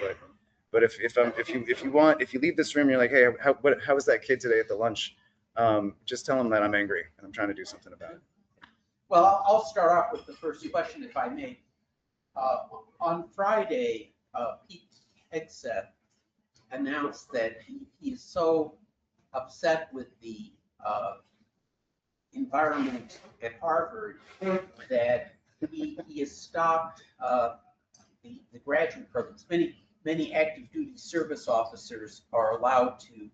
But if you leave this room, you're like, hey, how was that kid today at the lunch? Just tell them that I'm angry and I'm trying to do something about it. Well, I'll start off with the first question, if I may. On Friday, Pete Hegseth announced that he is so upset with the environment at Harvard that he has stopped the graduate programs. Many active duty service officers are allowed to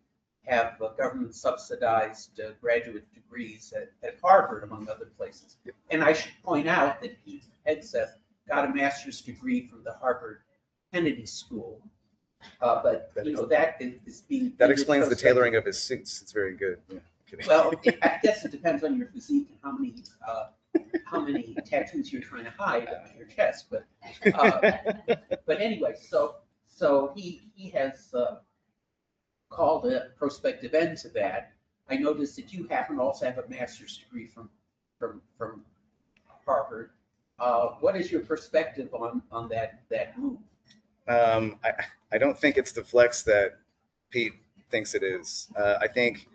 have government subsidized graduate degrees at Harvard, among other places. And I should point out that Hegseth got a master's degree from the Harvard Kennedy School. But you know, that is being. That explains the tailoring of his suits. It's very good. Yeah, kidding. Well, I guess it depends on your physique and how many tattoos you're trying to hide on your chest. But anyway, so he has called a prospective end to that. I noticed that you happen to also have a master's degree from Harvard. What is your perspective on that move? I don't think it's the flex that Pete thinks it is. I think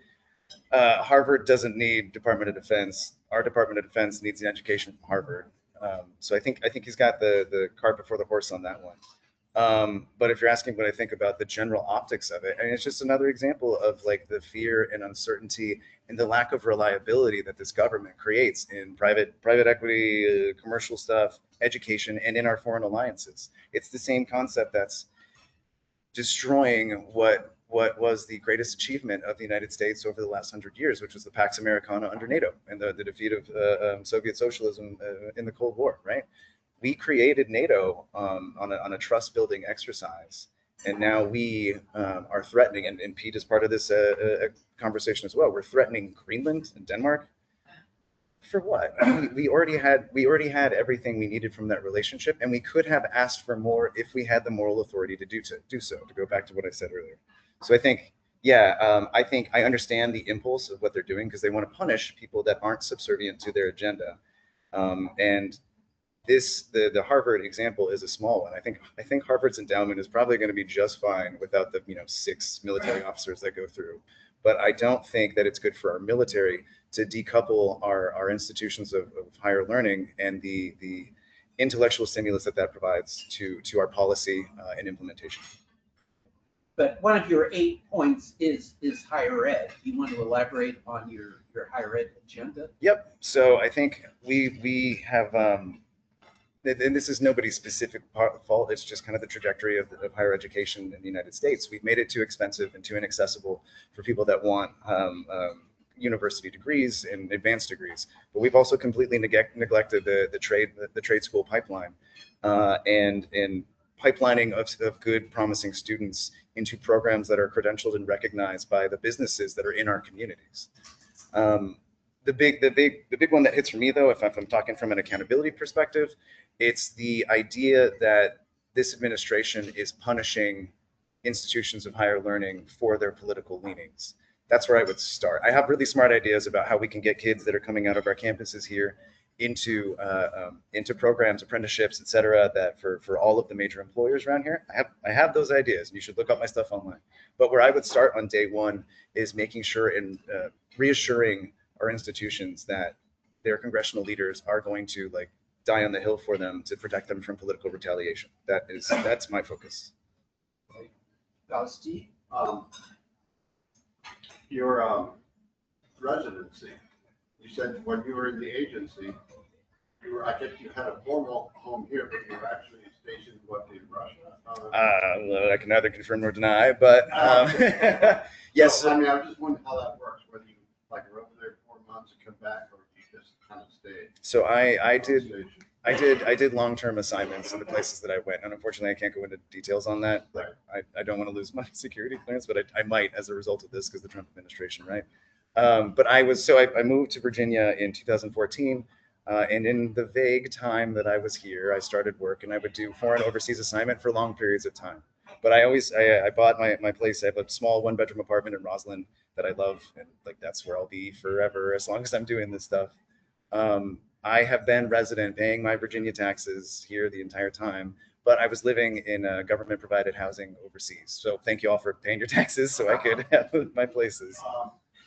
Harvard doesn't need Department of Defense. Our Department of Defense needs the education from Harvard. So I think he's got the cart before the horse on that one. But if you're asking what I think about the general optics of it, I mean, it's just another example of like the fear and uncertainty and the lack of reliability that this government creates in private equity, commercial stuff, education, and in our foreign alliances. It's the same concept that's destroying what was the greatest achievement of the United States over the last 100 years, which was the Pax Americana under NATO and the defeat of Soviet socialism in the Cold War, right? We created NATO on a trust building exercise. And now we are threatening, and Pete is part of this conversation as well. We're threatening Greenland and Denmark. For what? We already had everything we needed from that relationship, and we could have asked for more if we had the moral authority to do so. To go back to what I said earlier. So I think, yeah, I understand the impulse of what they're doing because they want to punish people that aren't subservient to their agenda. And the Harvard example is a small one. I think Harvard's endowment is probably going to be just fine without the 6 military officers that go through. But I don't think that it's good for our military to decouple our institutions of higher learning and the intellectual stimulus that provides to our policy and implementation. But one of your 8 points is higher ed. Do you want to elaborate on your higher ed agenda? Yep. So I think we have, and this is nobody's specific fault. It's just kind of the trajectory of higher education in the United States. We've made it too expensive and too inaccessible for people that want university degrees and advanced degrees. But we've also completely neglected the trade school pipeline and pipelining of good, promising students into programs that are credentialed and recognized by the businesses that are in our communities. The big one that hits for me, though, if I'm talking from an accountability perspective, it's the idea that this administration is punishing institutions of higher learning for their political leanings. That's where I would start. I have really smart ideas about how we can get kids that are coming out of our campuses here into programs, apprenticeships, et cetera, that for all of the major employers around here. I have those ideas, and you should look up my stuff online. But where I would start on day one is making sure and reassuring our institutions that their congressional leaders are going to die on the hill for them to protect them from political retaliation. That's my focus. Steve? Your residency, you said when you were in the agency, I guess you had a formal home here, but you were actually stationed in Russia? I can neither confirm nor deny, but yes. So, I mean, I'm just wondering how that works, whether you were over there 4 months and come back, or you just kind of stayed. So I did long-term assignments in the places that I went, and unfortunately I can't go into details on that. I don't want to lose my security clearance, but I might as a result of this because the Trump administration, right? But I moved to Virginia in 2014, and in the vague time that I was here, I started work, and I would do foreign overseas assignment for long periods of time. But I bought my place. I have a small 1-bedroom apartment in Roslyn that I love, and that's where I'll be forever as long as I'm doing this stuff. I have been resident, paying my Virginia taxes here the entire time, but I was living in government provided housing overseas. So thank you all for paying your taxes so I could have my places.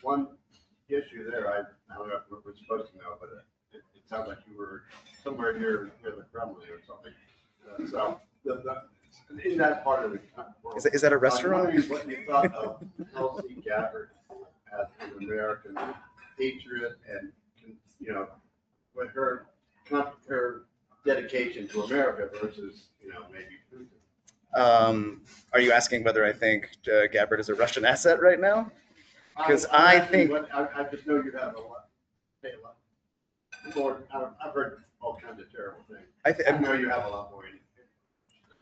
One issue there, I don't know if we're supposed to know, but it sounds like you were somewhere near the Kremlin or something. So In that part of the world. Is that a I'm restaurant? wondering what you thought of Elsie Gabbard as an American patriot and, you know, with her dedication to America versus, you know, maybe Putin. Are you asking whether I think Gabbard is a Russian asset right now? Because I think I just know you have a lot, say a lot. More, I've heard all kinds of terrible things. I know you have a lot more.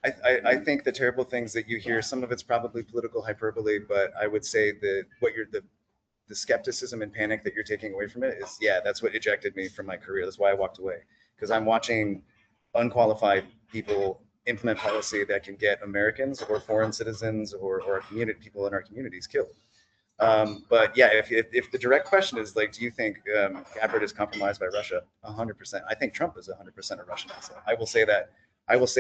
I think the terrible things that you hear, some of it's probably political hyperbole, but I would say that what you're the skepticism and panic that you're taking away from it is, yeah, that's what ejected me from my career. That's why I walked away, because I'm watching unqualified people implement policy that can get Americans or foreign citizens or community people in our communities killed. But yeah, if the direct question is like, do you think Gabbard is compromised by Russia? 100%. I think Trump is 100% a Russian asset. I will say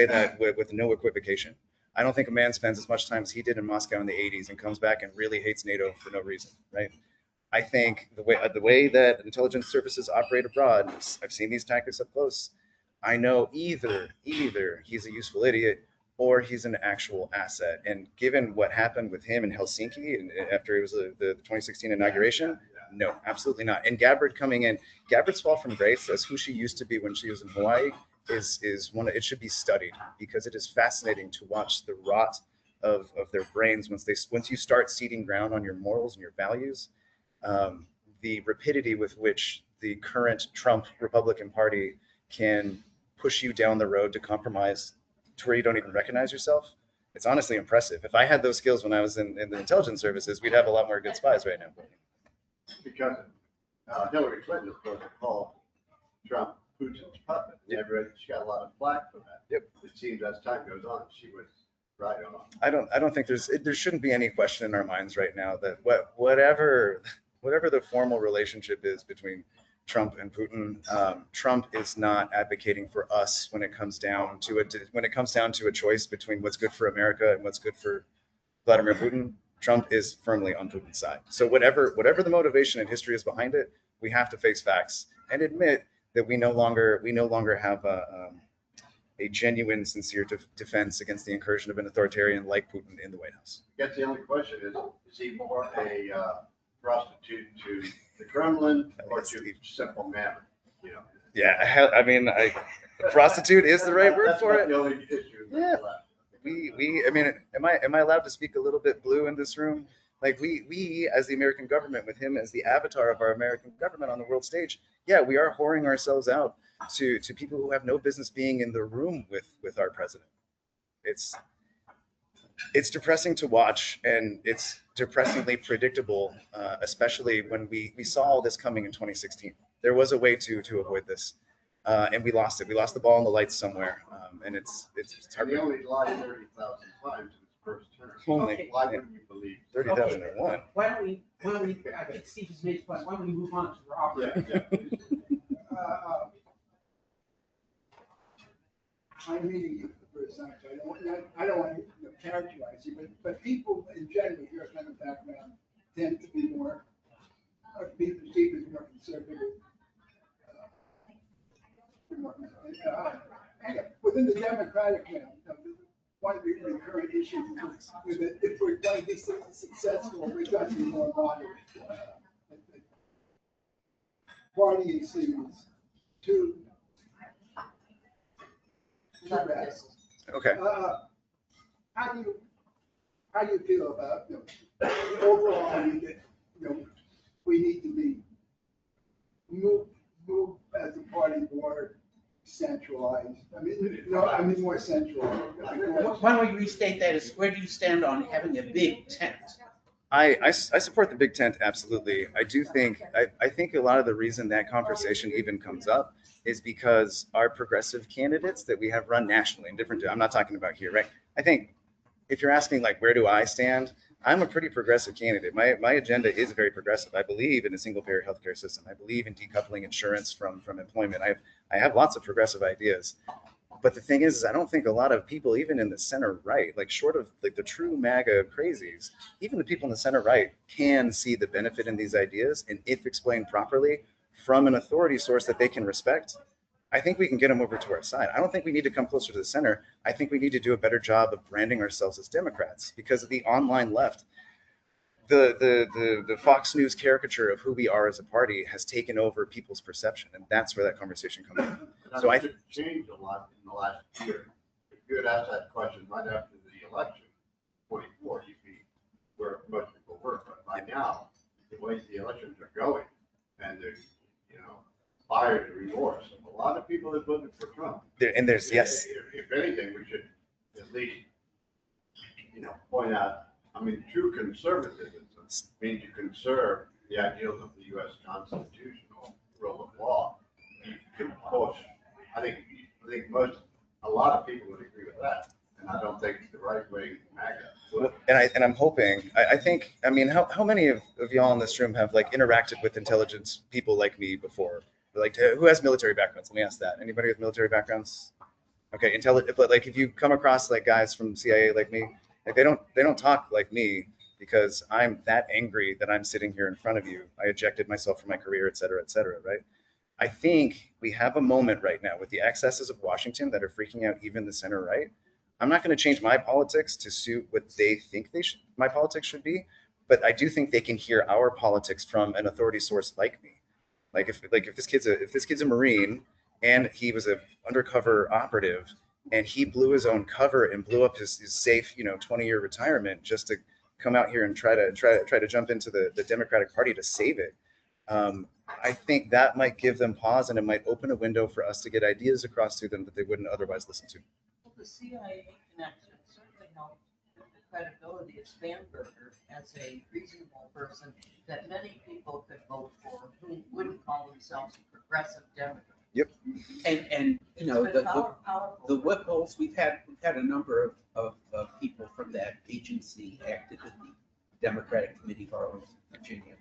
that with no equivocation. I don't think a man spends as much time as he did in Moscow in the 80s and comes back and really hates NATO for no reason, right? I think the way that intelligence services operate abroad, I've seen these tactics up close. I know either he's a useful idiot or he's an actual asset. And given what happened with him in Helsinki and after it was the 2016 inauguration, no, absolutely not. And Gabbard coming in, Gabbard's fall from grace as who she used to be when she was in Hawaii is one. It should be studied because it is fascinating to watch the rot of their brains once you start seeding ground on your morals and your values. The rapidity with which the current Trump Republican Party can push you down the road to compromise to where you don't even recognize yourself. It's honestly impressive. If I had those skills when I was in the intelligence services, we'd have a lot more good spies right now. Because Hillary Clinton, of course, called Trump Putin's puppet. Yep. She got a lot of flack for that. Yep. It seems as time goes on, she was right on. I don't think there shouldn't be any question in our minds right now that whatever the formal relationship is between Trump and Putin, Trump is not advocating for us when it comes down to a choice between what's good for America and what's good for Vladimir Putin. Trump is firmly on Putin's side. So whatever the motivation and history is behind it, we have to face facts and admit that we no longer have a genuine, sincere defense against the incursion of an authoritarian like Putin in the White House. I guess the only question is he more a prostitute to the Kremlin or to simple mammon? You know. Yeah, I mean, prostitute is the right word That's for it. The only issue. Yeah. I mean, am I allowed to speak a little bit blue in this room? Like we as the American government, with him as the avatar of our American government on the world stage, yeah, we are whoring ourselves out to people who have no business being in the room with our president. It's depressing to watch, and it's depressingly predictable, especially when we saw all this coming in 2016. There was a way to avoid this, and we lost it. We lost the ball in the lights somewhere, and it's hard. He only lied 30,000 times in his first term. Only. Why wouldn't you believe? 30,001. Why don't we, I think Steve has made fun, why don't we move on to Robert? Yeah. I'm meeting you for the first time, so I don't want to characterize you, but people in general, your kind of background tend to be more, be perceived as more conservative. Within the Democratic camp, one of the recurrent issues is that if we're going to be successful, we've got to be more moderate. Party seems too bad. Okay. How do you feel about overall? We need to be move as a party more centralized. I mean more centralized. Why don't we restate that as, where do you stand on having a big tent? I support the big tent, absolutely. I think a lot of the reason that conversation even comes up is because our progressive candidates that we have run nationally in different, I'm not talking about here, right? I think if you're asking like, where do I stand? I'm a pretty progressive candidate. My agenda is very progressive. I believe in a single payer healthcare system. I believe in decoupling insurance from employment. I have lots of progressive ideas. But the thing is I don't think a lot of people, even in the center right, like short of like the true MAGA crazies, even the people in the center right can see the benefit in these ideas. And if explained properly from an authority source that they can respect, I think we can get them over to our side. I don't think we need to come closer to the center. I think we need to do a better job of branding ourselves as Democrats, because of the online left, the Fox News caricature of who we are as a party has taken over people's perception, and that's where that conversation comes in. So I think it's changed a lot in the last year. If you had asked that question right after the election, 24, you'd be where most people were. But by now, the way the elections are going, and there's, buyer's remorse. A lot of people have voted for Trump. There's yes. If anything, we should at least, point out. I mean, true conservatism means you conserve the ideals of the U.S. constitutional rule of law. You can push. I think a lot of people would agree with that, and I don't think the right way MAGA. And I'm hoping. I think. I mean, how many of y'all in this room have like interacted with intelligence people like me before? Like, who has military backgrounds? Let me ask that. Anybody with military backgrounds? Okay, but like if you come across like guys from CIA like me, like they don't talk like me, because I'm that angry that I'm sitting here in front of you. I ejected myself from my career, et cetera, right? I think we have a moment right now with the excesses of Washington that are freaking out even the center right. I'm not going to change my politics to suit what they think my politics should be, but I do think they can hear our politics from an authority source like me. Like if this kid's a Marine and he was an undercover operative and he blew his own cover and blew up his safe 20-year retirement just to come out here and try to jump into the Democratic Party to save it. I think that might give them pause, and it might open a window for us to get ideas across to them that they wouldn't otherwise listen to. Well, the CIA connection certainly helped the credibility of Spanberger as a reasonable person that many people could vote for who wouldn't call themselves a progressive Democrat. Yep. And the Whipples, we've had a number of people from that agency active in the Democratic Committee for Arlington, Virginia.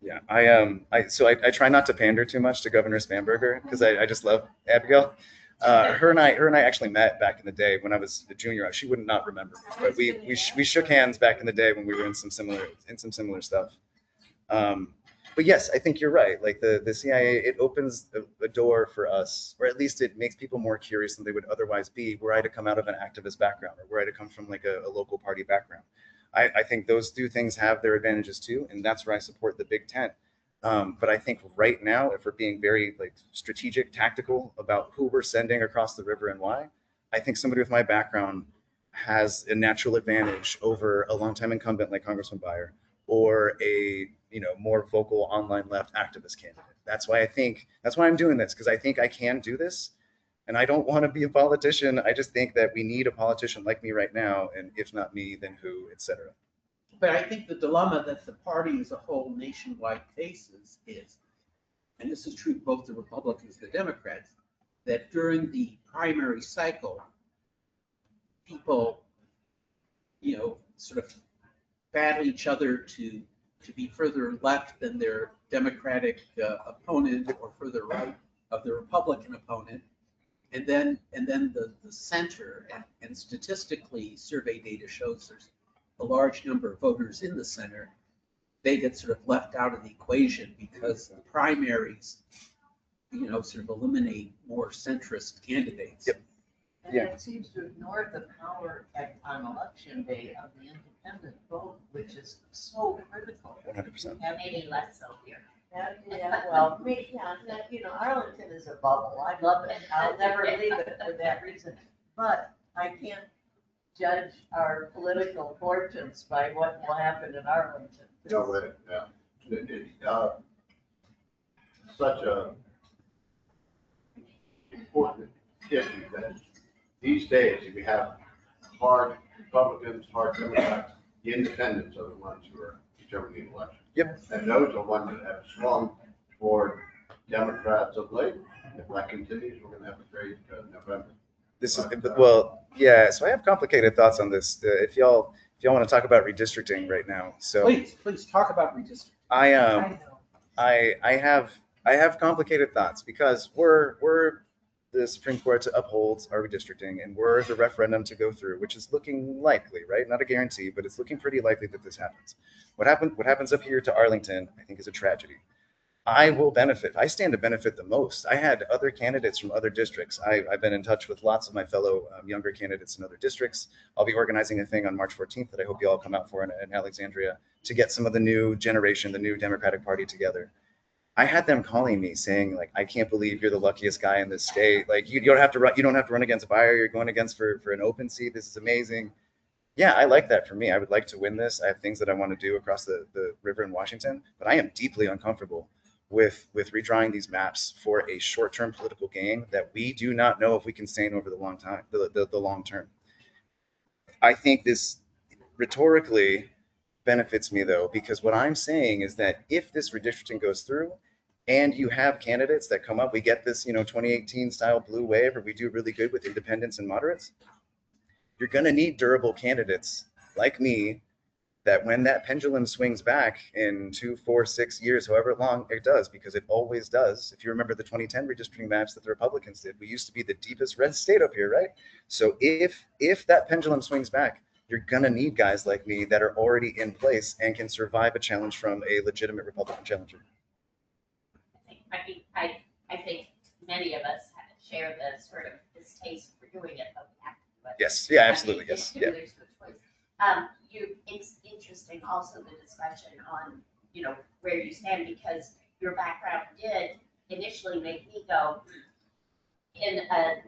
Yeah, I try not to pander too much to Governor Spanberger because I just love Abigail. Her and I actually met back in the day when I was a junior. She would not remember, but we shook hands back in the day when we were in some similar stuff. But yes, I think you're right. Like the CIA, it opens a door for us, or at least it makes people more curious than they would otherwise be, were I to come out of an activist background or were I to come from like a local party background. I think those two things have their advantages too, and that's where I support the big tent. But I think right now, if we're being very like strategic, tactical about who we're sending across the river and why, I think somebody with my background has a natural advantage over a longtime incumbent like Congressman Beyer or a more vocal online left activist candidate. That's why I'm doing this, because I think I can do this. And I don't want to be a politician. I just think that we need a politician like me right now, and if not me, then who, et cetera. But I think the dilemma that the party as a whole nationwide faces is, and this is true both the Republicans and the Democrats, that during the primary cycle, people, sort of battle each other to be further left than their Democratic opponent or further right of the Republican opponent. And then the center, and statistically survey data shows there's a large number of voters in the center, they get sort of left out of the equation because the primaries, sort of eliminate more centrist candidates. Yep. And it seems to ignore the power on election day of the independent vote, which is so critical. 100%. Maybe less so here. Well, Arlington is a bubble. I love it. I'll never leave it for that reason. But I can't judge our political fortunes by what will happen in Arlington. Such a important issue that these days we have hard Republicans, hard Democrats. The independents are the ones who are determining the election. Yep. And those are ones that have swung toward Democrats of late. If that continues, we're going to have a great November. So I have complicated thoughts on this. If y'all want to talk about redistricting right now, so please talk about redistricting. I have complicated thoughts because we're the Supreme Court upholds our redistricting, and we're the referendum to go through, which is looking likely, right? Not a guarantee, but it's looking pretty likely that this happens. What happens up here to Arlington, I think, is a tragedy. I will benefit. I stand to benefit the most. I had other candidates from other districts. I've been in touch with lots of my fellow younger candidates in other districts. I'll be organizing a thing on March 14th that I hope you all come out for in Alexandria to get some of the new generation, the new Democratic Party together. I had them calling me saying like, I can't believe you're the luckiest guy in this state. Like you don't have to run. You don't have to run against Beyer. You're going against for an open seat. This is amazing. Yeah, I like that for me. I would like to win this. I have things that I want to do across the river in Washington, but I am deeply uncomfortable with redrawing these maps for a short-term political gain that we do not know if we can sustain over the long time, the long term. I think this rhetorically benefits me though, because what I'm saying is that if this redistricting goes through and you have candidates that come up, we get this, 2018 style blue wave, or we do really good with independents and moderates, you're going to need durable candidates like me that when that pendulum swings back in 2, 4, 6 years, however long it does, because it always does. If you remember the 2010 redistricting maps that the Republicans did, we used to be the deepest red state up here, right? So if that pendulum swings back, you're gonna need guys like me that are already in place and can survive a challenge from a legitimate Republican challenger. I think many of us share the sort of distaste for doing it, but we have to do it. Yes, yeah, absolutely, yes, yeah. There's no choice. It's interesting also the discussion on, where you stand, because your background did initially make me go in a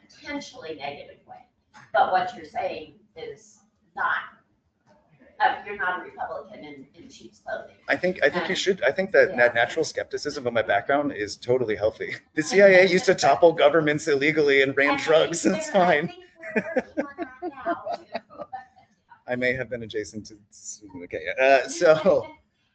potentially negative way. But what you're saying is not, you're not a Republican in sheep's clothing. I think you should. I think that natural skepticism of my background is totally healthy. The CIA used to topple governments illegally and ran drugs, and it's fine. I may have been adjacent to. Okay, so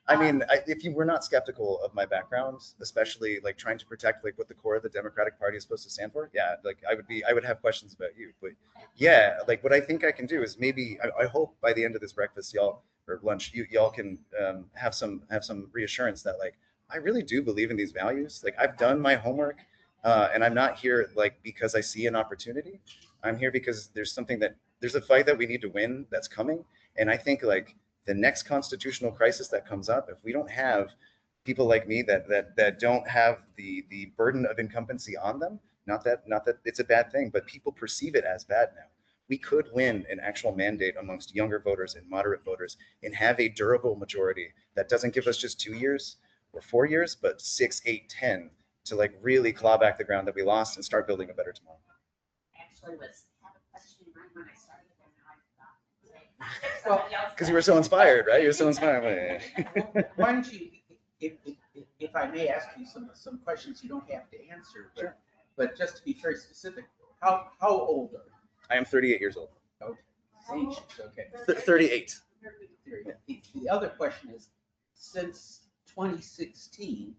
I mean, if you were not skeptical of my background, especially like trying to protect like what the core of the Democratic Party is supposed to stand for, yeah, like I would have questions about you. But yeah, like what I think I can do is maybe I hope by the end of this breakfast, y'all or lunch, y'all can have some reassurance that like I really do believe in these values. Like I've done my homework, and I'm not here like because I see an opportunity. I'm here because there's a fight that we need to win that's coming, and I think like the next constitutional crisis that comes up, if we don't have people like me that don't have the burden of incumbency on them, not that it's a bad thing, but people perceive it as bad now. We could win an actual mandate amongst younger voters and moderate voters and have a durable majority that doesn't give us just 2 years or 4 years, but 6, 8, 10 to like really claw back the ground that we lost and start building a better tomorrow. Actually, have a question in mind when I started, and now I forgot. Well, because you were so inspired, right? You were so inspired. Why don't you, if I may ask you some questions you don't have to answer, but just to be very specific, how old are you? I am 38 years old. Okay. Ancient, okay. 38. The other question is, since 2016,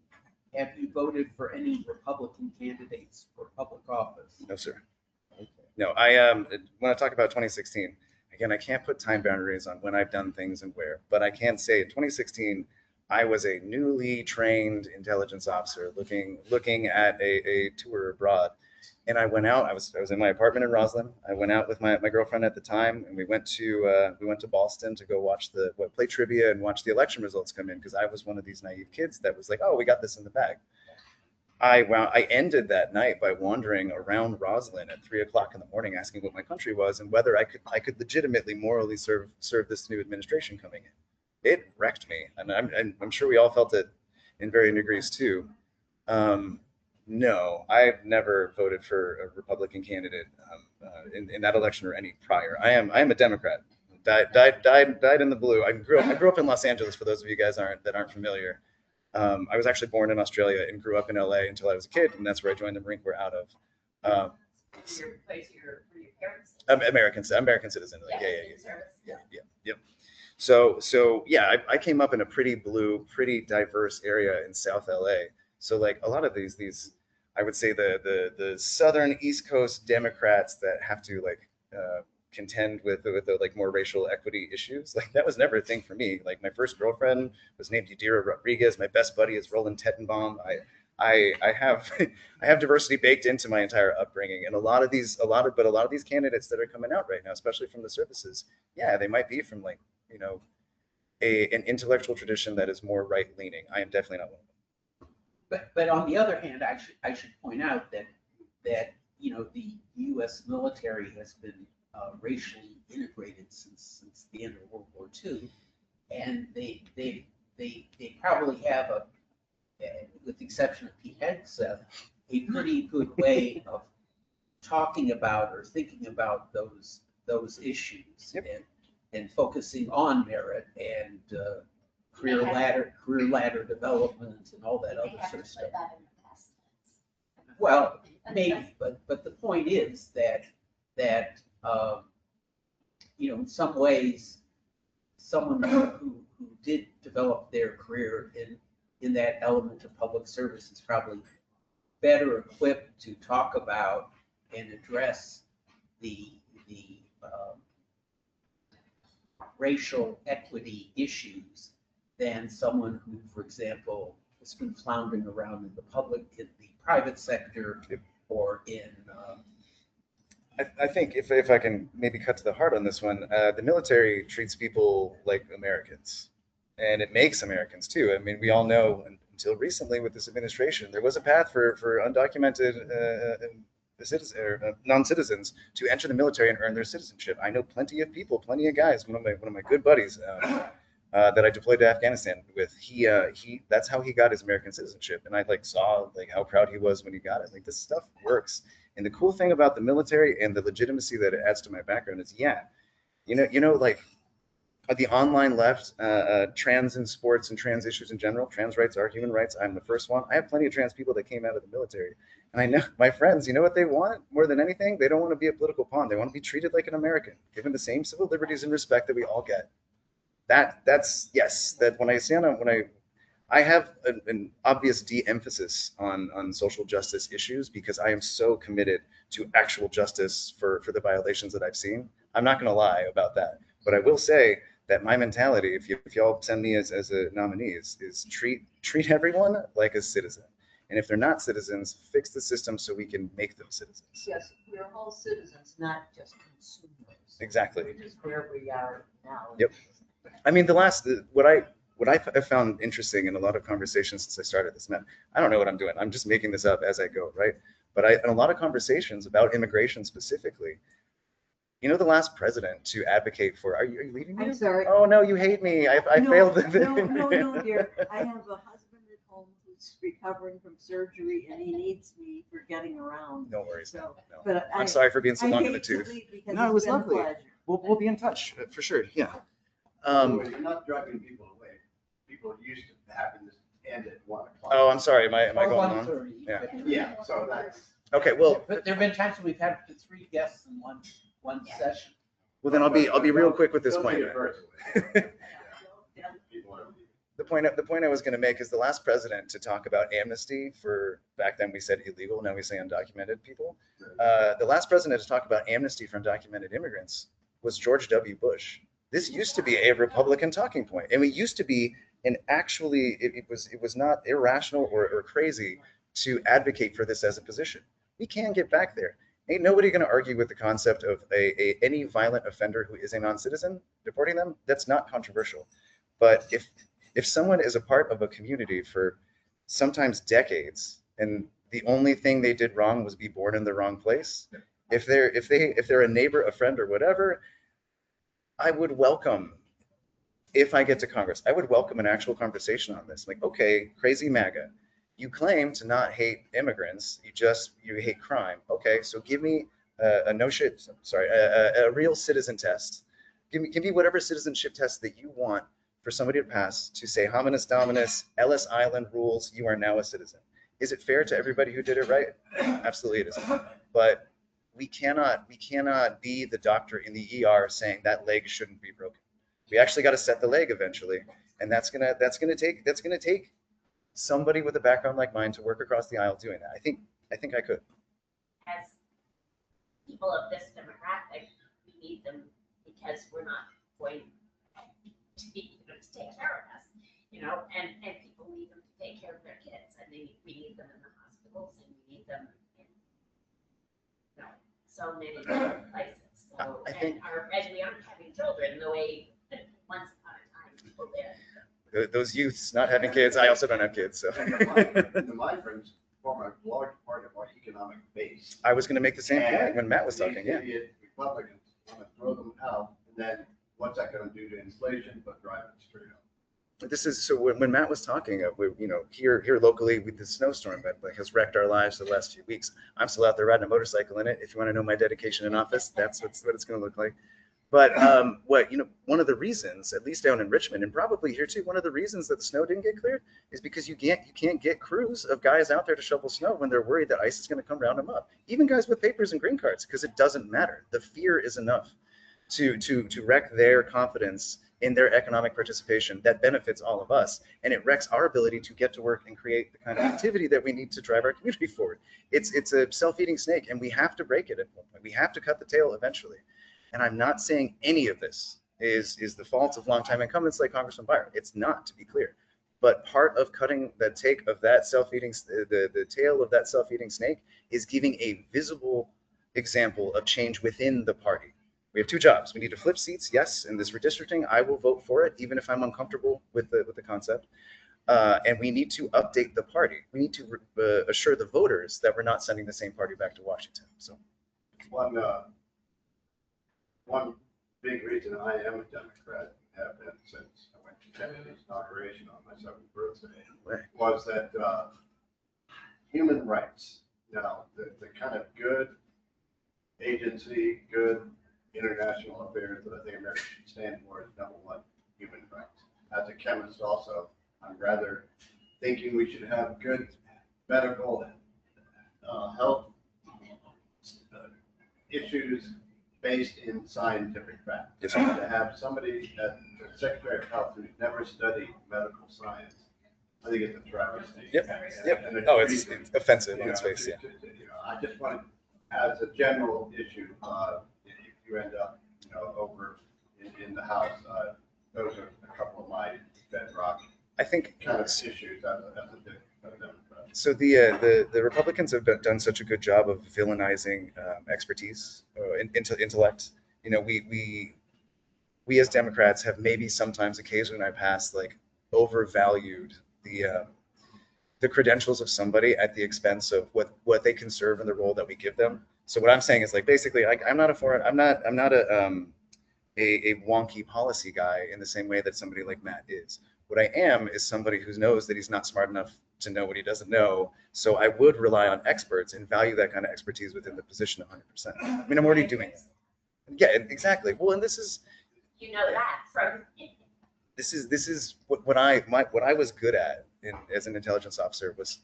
have you voted for any Republican candidates for public office? No, sir. Okay. No, I when I talk about 2016, again, I can't put time boundaries on when I've done things and where, but I can say in 2016, I was a newly trained intelligence officer looking at a tour abroad. And I went out, I was in my apartment in Roslyn. I went out with my girlfriend at the time, and we went to Boston to go watch play trivia and watch the election results come in, because I was one of these naive kids that was like, oh, we got this in the bag. I ended that night by wandering around Roslyn at 3 o'clock in the morning, asking what my country was and whether I could legitimately morally serve this new administration coming in. It wrecked me, and I'm sure we all felt it in varying degrees too. No, I've never voted for a Republican candidate in that election or any prior. I am a Democrat. Died in the blue. I grew up in Los Angeles. For those of you guys that aren't familiar, I was actually born in Australia and grew up in LA until I was a kid, and that's where I joined the Marine Corps out of. Your parents? American citizen. Like, yeah. So yeah, I came up in a pretty blue, pretty diverse area in South LA. So like a lot of these, I would say the Southern East Coast Democrats that have to like contend with the like more racial equity issues, like that was never a thing for me. Like my first girlfriend was named Yadira Rodriguez. My best buddy is Roland Tettenbaum. I have diversity baked into my entire upbringing, and a lot of these candidates that are coming out right now, especially from the services, yeah, they might be from like, an intellectual tradition that is more right leaning. I am definitely not one of them. But on the other hand, I should point out that, the US military has been racially integrated since the end of World War II. And they probably have with the exception of Pete Hegseth, a pretty good way of talking about or thinking about those issues. Yep. And focusing on merit and career ladder development and all that They other haven't sort of put stuff. that in the past tense. Well, maybe, but the point is that in some ways, someone who did develop their career in that element of public service is probably better equipped to talk about and address the racial equity issues than someone who, for example, has been floundering around in the private sector or in. I think if I can maybe cut to the heart on this one, the military treats people like Americans, and it makes Americans too. I mean, we all know until recently with this administration, there was a path for undocumented non-citizens to enter the military and earn their citizenship. I know plenty of people, plenty of guys. One of my good buddies that I deployed to Afghanistan with, he that's how he got his American citizenship, and I saw how proud he was when he got it. This stuff works. And the cool thing about the military and the legitimacy that it adds to my background is, the online left, trans in sports and trans issues in general, trans rights are human rights. I'm the first one. I have plenty of trans people that came out of the military. And I know my friends, you know what they want more than anything? They don't want to be a political pawn. They want to be treated like an American, given the same civil liberties and respect that we all get. That's yes, that when I have an obvious de-emphasis on social justice issues because I am so committed to actual justice for the violations that I've seen. I'm not going to lie about that. But I will say that my mentality, if y'all send me as a nominee, is treat everyone like a citizen. And if they're not citizens, fix the system so we can make them citizens. Yes, we're all citizens, not just consumers. Exactly. Which is where we are now. Yep. I mean, what I found interesting in a lot of conversations since I started this, man, I don't know what I'm doing. I'm just making this up as I go, right? But in a lot of conversations about immigration specifically, the last president to advocate for, are you leaving me? I'm sorry. Oh, no, you hate me. I No, failed. No, dear. I have a husband at home who's recovering from surgery and he needs me for getting around. No worries. So, No. but I'm sorry for being so long in the hate to tooth. leave because No, it it's was been a lovely. pleasure. We'll be in touch for sure. Yeah. You're not drugging people away. People are used to having this end at 1 o'clock. Oh, I'm sorry. Am I going on? 1:30. Yeah. Yeah, so that's. Okay. Well, But there have been times when we've had 3 guests in one session. well then I'll be real quick with this Don't point. be averse to it. People are- The point I was going to make is the last president to talk about amnesty for, back then we said illegal, now we say undocumented people. The last president to talk about amnesty for undocumented immigrants was George W. Bush. This used to be a Republican talking point, and we used to be, and actually it was not irrational or crazy to advocate for this as a position. We can get back there. Ain't nobody going to argue with the concept of any violent offender who is a non-citizen, deporting them. That's not controversial. But if someone is a part of a community for sometimes decades, and the only thing they did wrong was be born in the wrong place, if they're a neighbor, a friend, or whatever, I would welcome, if I get to Congress, I would welcome an actual conversation on this. Okay, crazy MAGA, you claim to not hate immigrants, you hate crime. Okay, so give me a real citizen test. Give me whatever citizenship test that you want for somebody to pass to say hominis dominus, Ellis Island rules, you are now a citizen. Is it fair to everybody who did it right? Absolutely it isn't. But we cannot be the doctor in the ER saying that leg shouldn't be broken. We actually got to set the leg eventually, and that's gonna take somebody with a background like mine to work across the aisle doing that. I think I could. As people of this demographic, we need them because we're not going to be able to take care of us, and people need them to take care of their kids, and we need them in the hospitals, and we need them in so many different places. So, I think and we aren't having children the way that once upon a time people did. those youths not having kids. I also don't have kids, so. The migrants form a large part of our economic base. I was going to make the same point when Matt was These talking. Yeah. idiot Republicans want to throw them out, and then what's that going to do to inflation? But drive it straight up. This is so when Matt was talking, here locally with the snowstorm that has wrecked our lives the last few weeks. I'm still out there riding a motorcycle in it. If you want to know my dedication in office, that's what it's going to look like. But one of the reasons, at least down in Richmond, and probably here too, one of the reasons that the snow didn't get cleared is because you can't get crews of guys out there to shovel snow when they're worried that ice is going to come round them up. Even guys with papers and green cards, because it doesn't matter. The fear is enough to wreck their confidence in their economic participation that benefits all of us, and it wrecks our ability to get to work and create the kind of activity that we need to drive our community forward. It's a self-eating snake, and we have to break it at one point. We have to cut the tail eventually. And I'm not saying any of this is the fault of longtime incumbents like Congressman Byer. It's not, to be clear. But part of cutting the take of that self-eating, the tail of that self-eating snake is giving a visible example of change within the party. We have two jobs. We need to flip seats, yes, in this redistricting. I will vote for it, even if I'm uncomfortable with the concept. And we need to update the party. We need to assure the voters that we're not sending the same party back to Washington. So, one big reason I am a Democrat, have been since I went to Kennedy's inauguration on my 7th birthday, was that human rights, the kind of good agency, good international affairs that I think America should stand for is #1, human rights. As a chemist also, I'm rather thinking we should have good medical health issues based in scientific fact. Yes, To have somebody at the Secretary of Health who's never studied medical science, I think it's a travesty. Yep. And It's offensive on its face. Yeah. I just want, as a general issue, if you end up, over in the House, those are a couple of my bedrock I think kind of issues as a Democrat. so. The Republicans have done such a good job of villainizing expertise, intellect. We as Democrats have maybe sometimes, occasionally in our past, like overvalued the credentials of somebody at the expense of what they can serve in the role that we give them. So what I'm saying is, like, basically, I'm not a wonky policy guy in the same way that somebody like Matt is. What I am is somebody who knows that he's not smart enough to know what he doesn't know. So I would rely on experts and value that kind of expertise within the position 100%. I mean, I'm already doing it. Yeah, exactly. Well, and this is that from. This is what I was good at as an intelligence officer was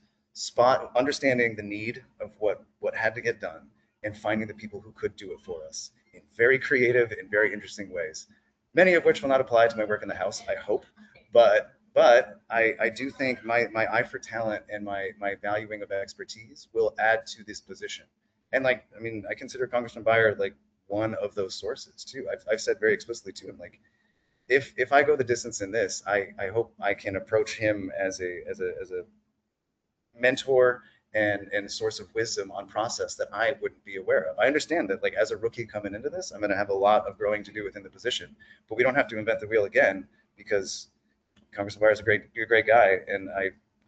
understanding the need of what had to get done and finding the people who could do it for us in very creative and very interesting ways, many of which will not apply to my work in the House, I hope. But I do think my eye for talent and my valuing of expertise will add to this position. And I consider Congressman Byer like one of those sources too. I've said very explicitly to him, like, if I go the distance in this, I hope I can approach him as a mentor and source of wisdom on process that I wouldn't be aware of. I understand that, like, as a rookie coming into this, I'm going to have a lot of growing to do within the position, but we don't have to invent the wheel again, because Congressman Byer is a great guy, and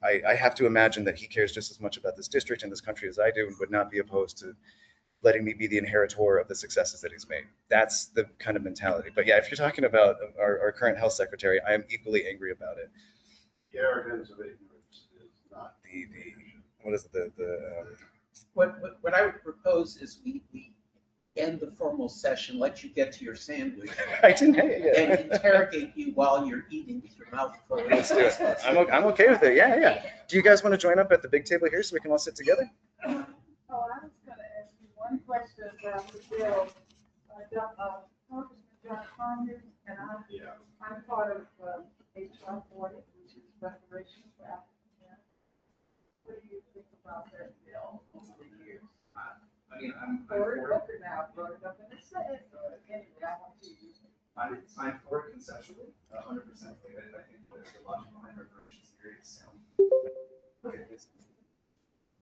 I have to imagine that he cares just as much about this district and this country as I do, and would not be opposed to letting me be the inheritor of the successes that he's made. That's the kind of mentality. But yeah, if you're talking about our current health secretary, I am equally angry about it. The arrogance of ignorance is not what is it, What I would propose is we end the formal session, let you get to your sandwich, I didn't hate it. and interrogate you while you're eating with your mouth closed. Let's do it. I'm okay with it. Yeah. Do you guys want to join up at the big table here so we can all sit together? Oh, I was gonna ask you one question about the bill. Congressman John Conyers and I'm part of HR 40, which is reparations for African Americans. What do you think about that bill over the years? I mean, I'm Or for it. it now, brought it up in the Senate, so anyway, I want to use it. I'm for it conceptually, 100%. I think there's a lot behind our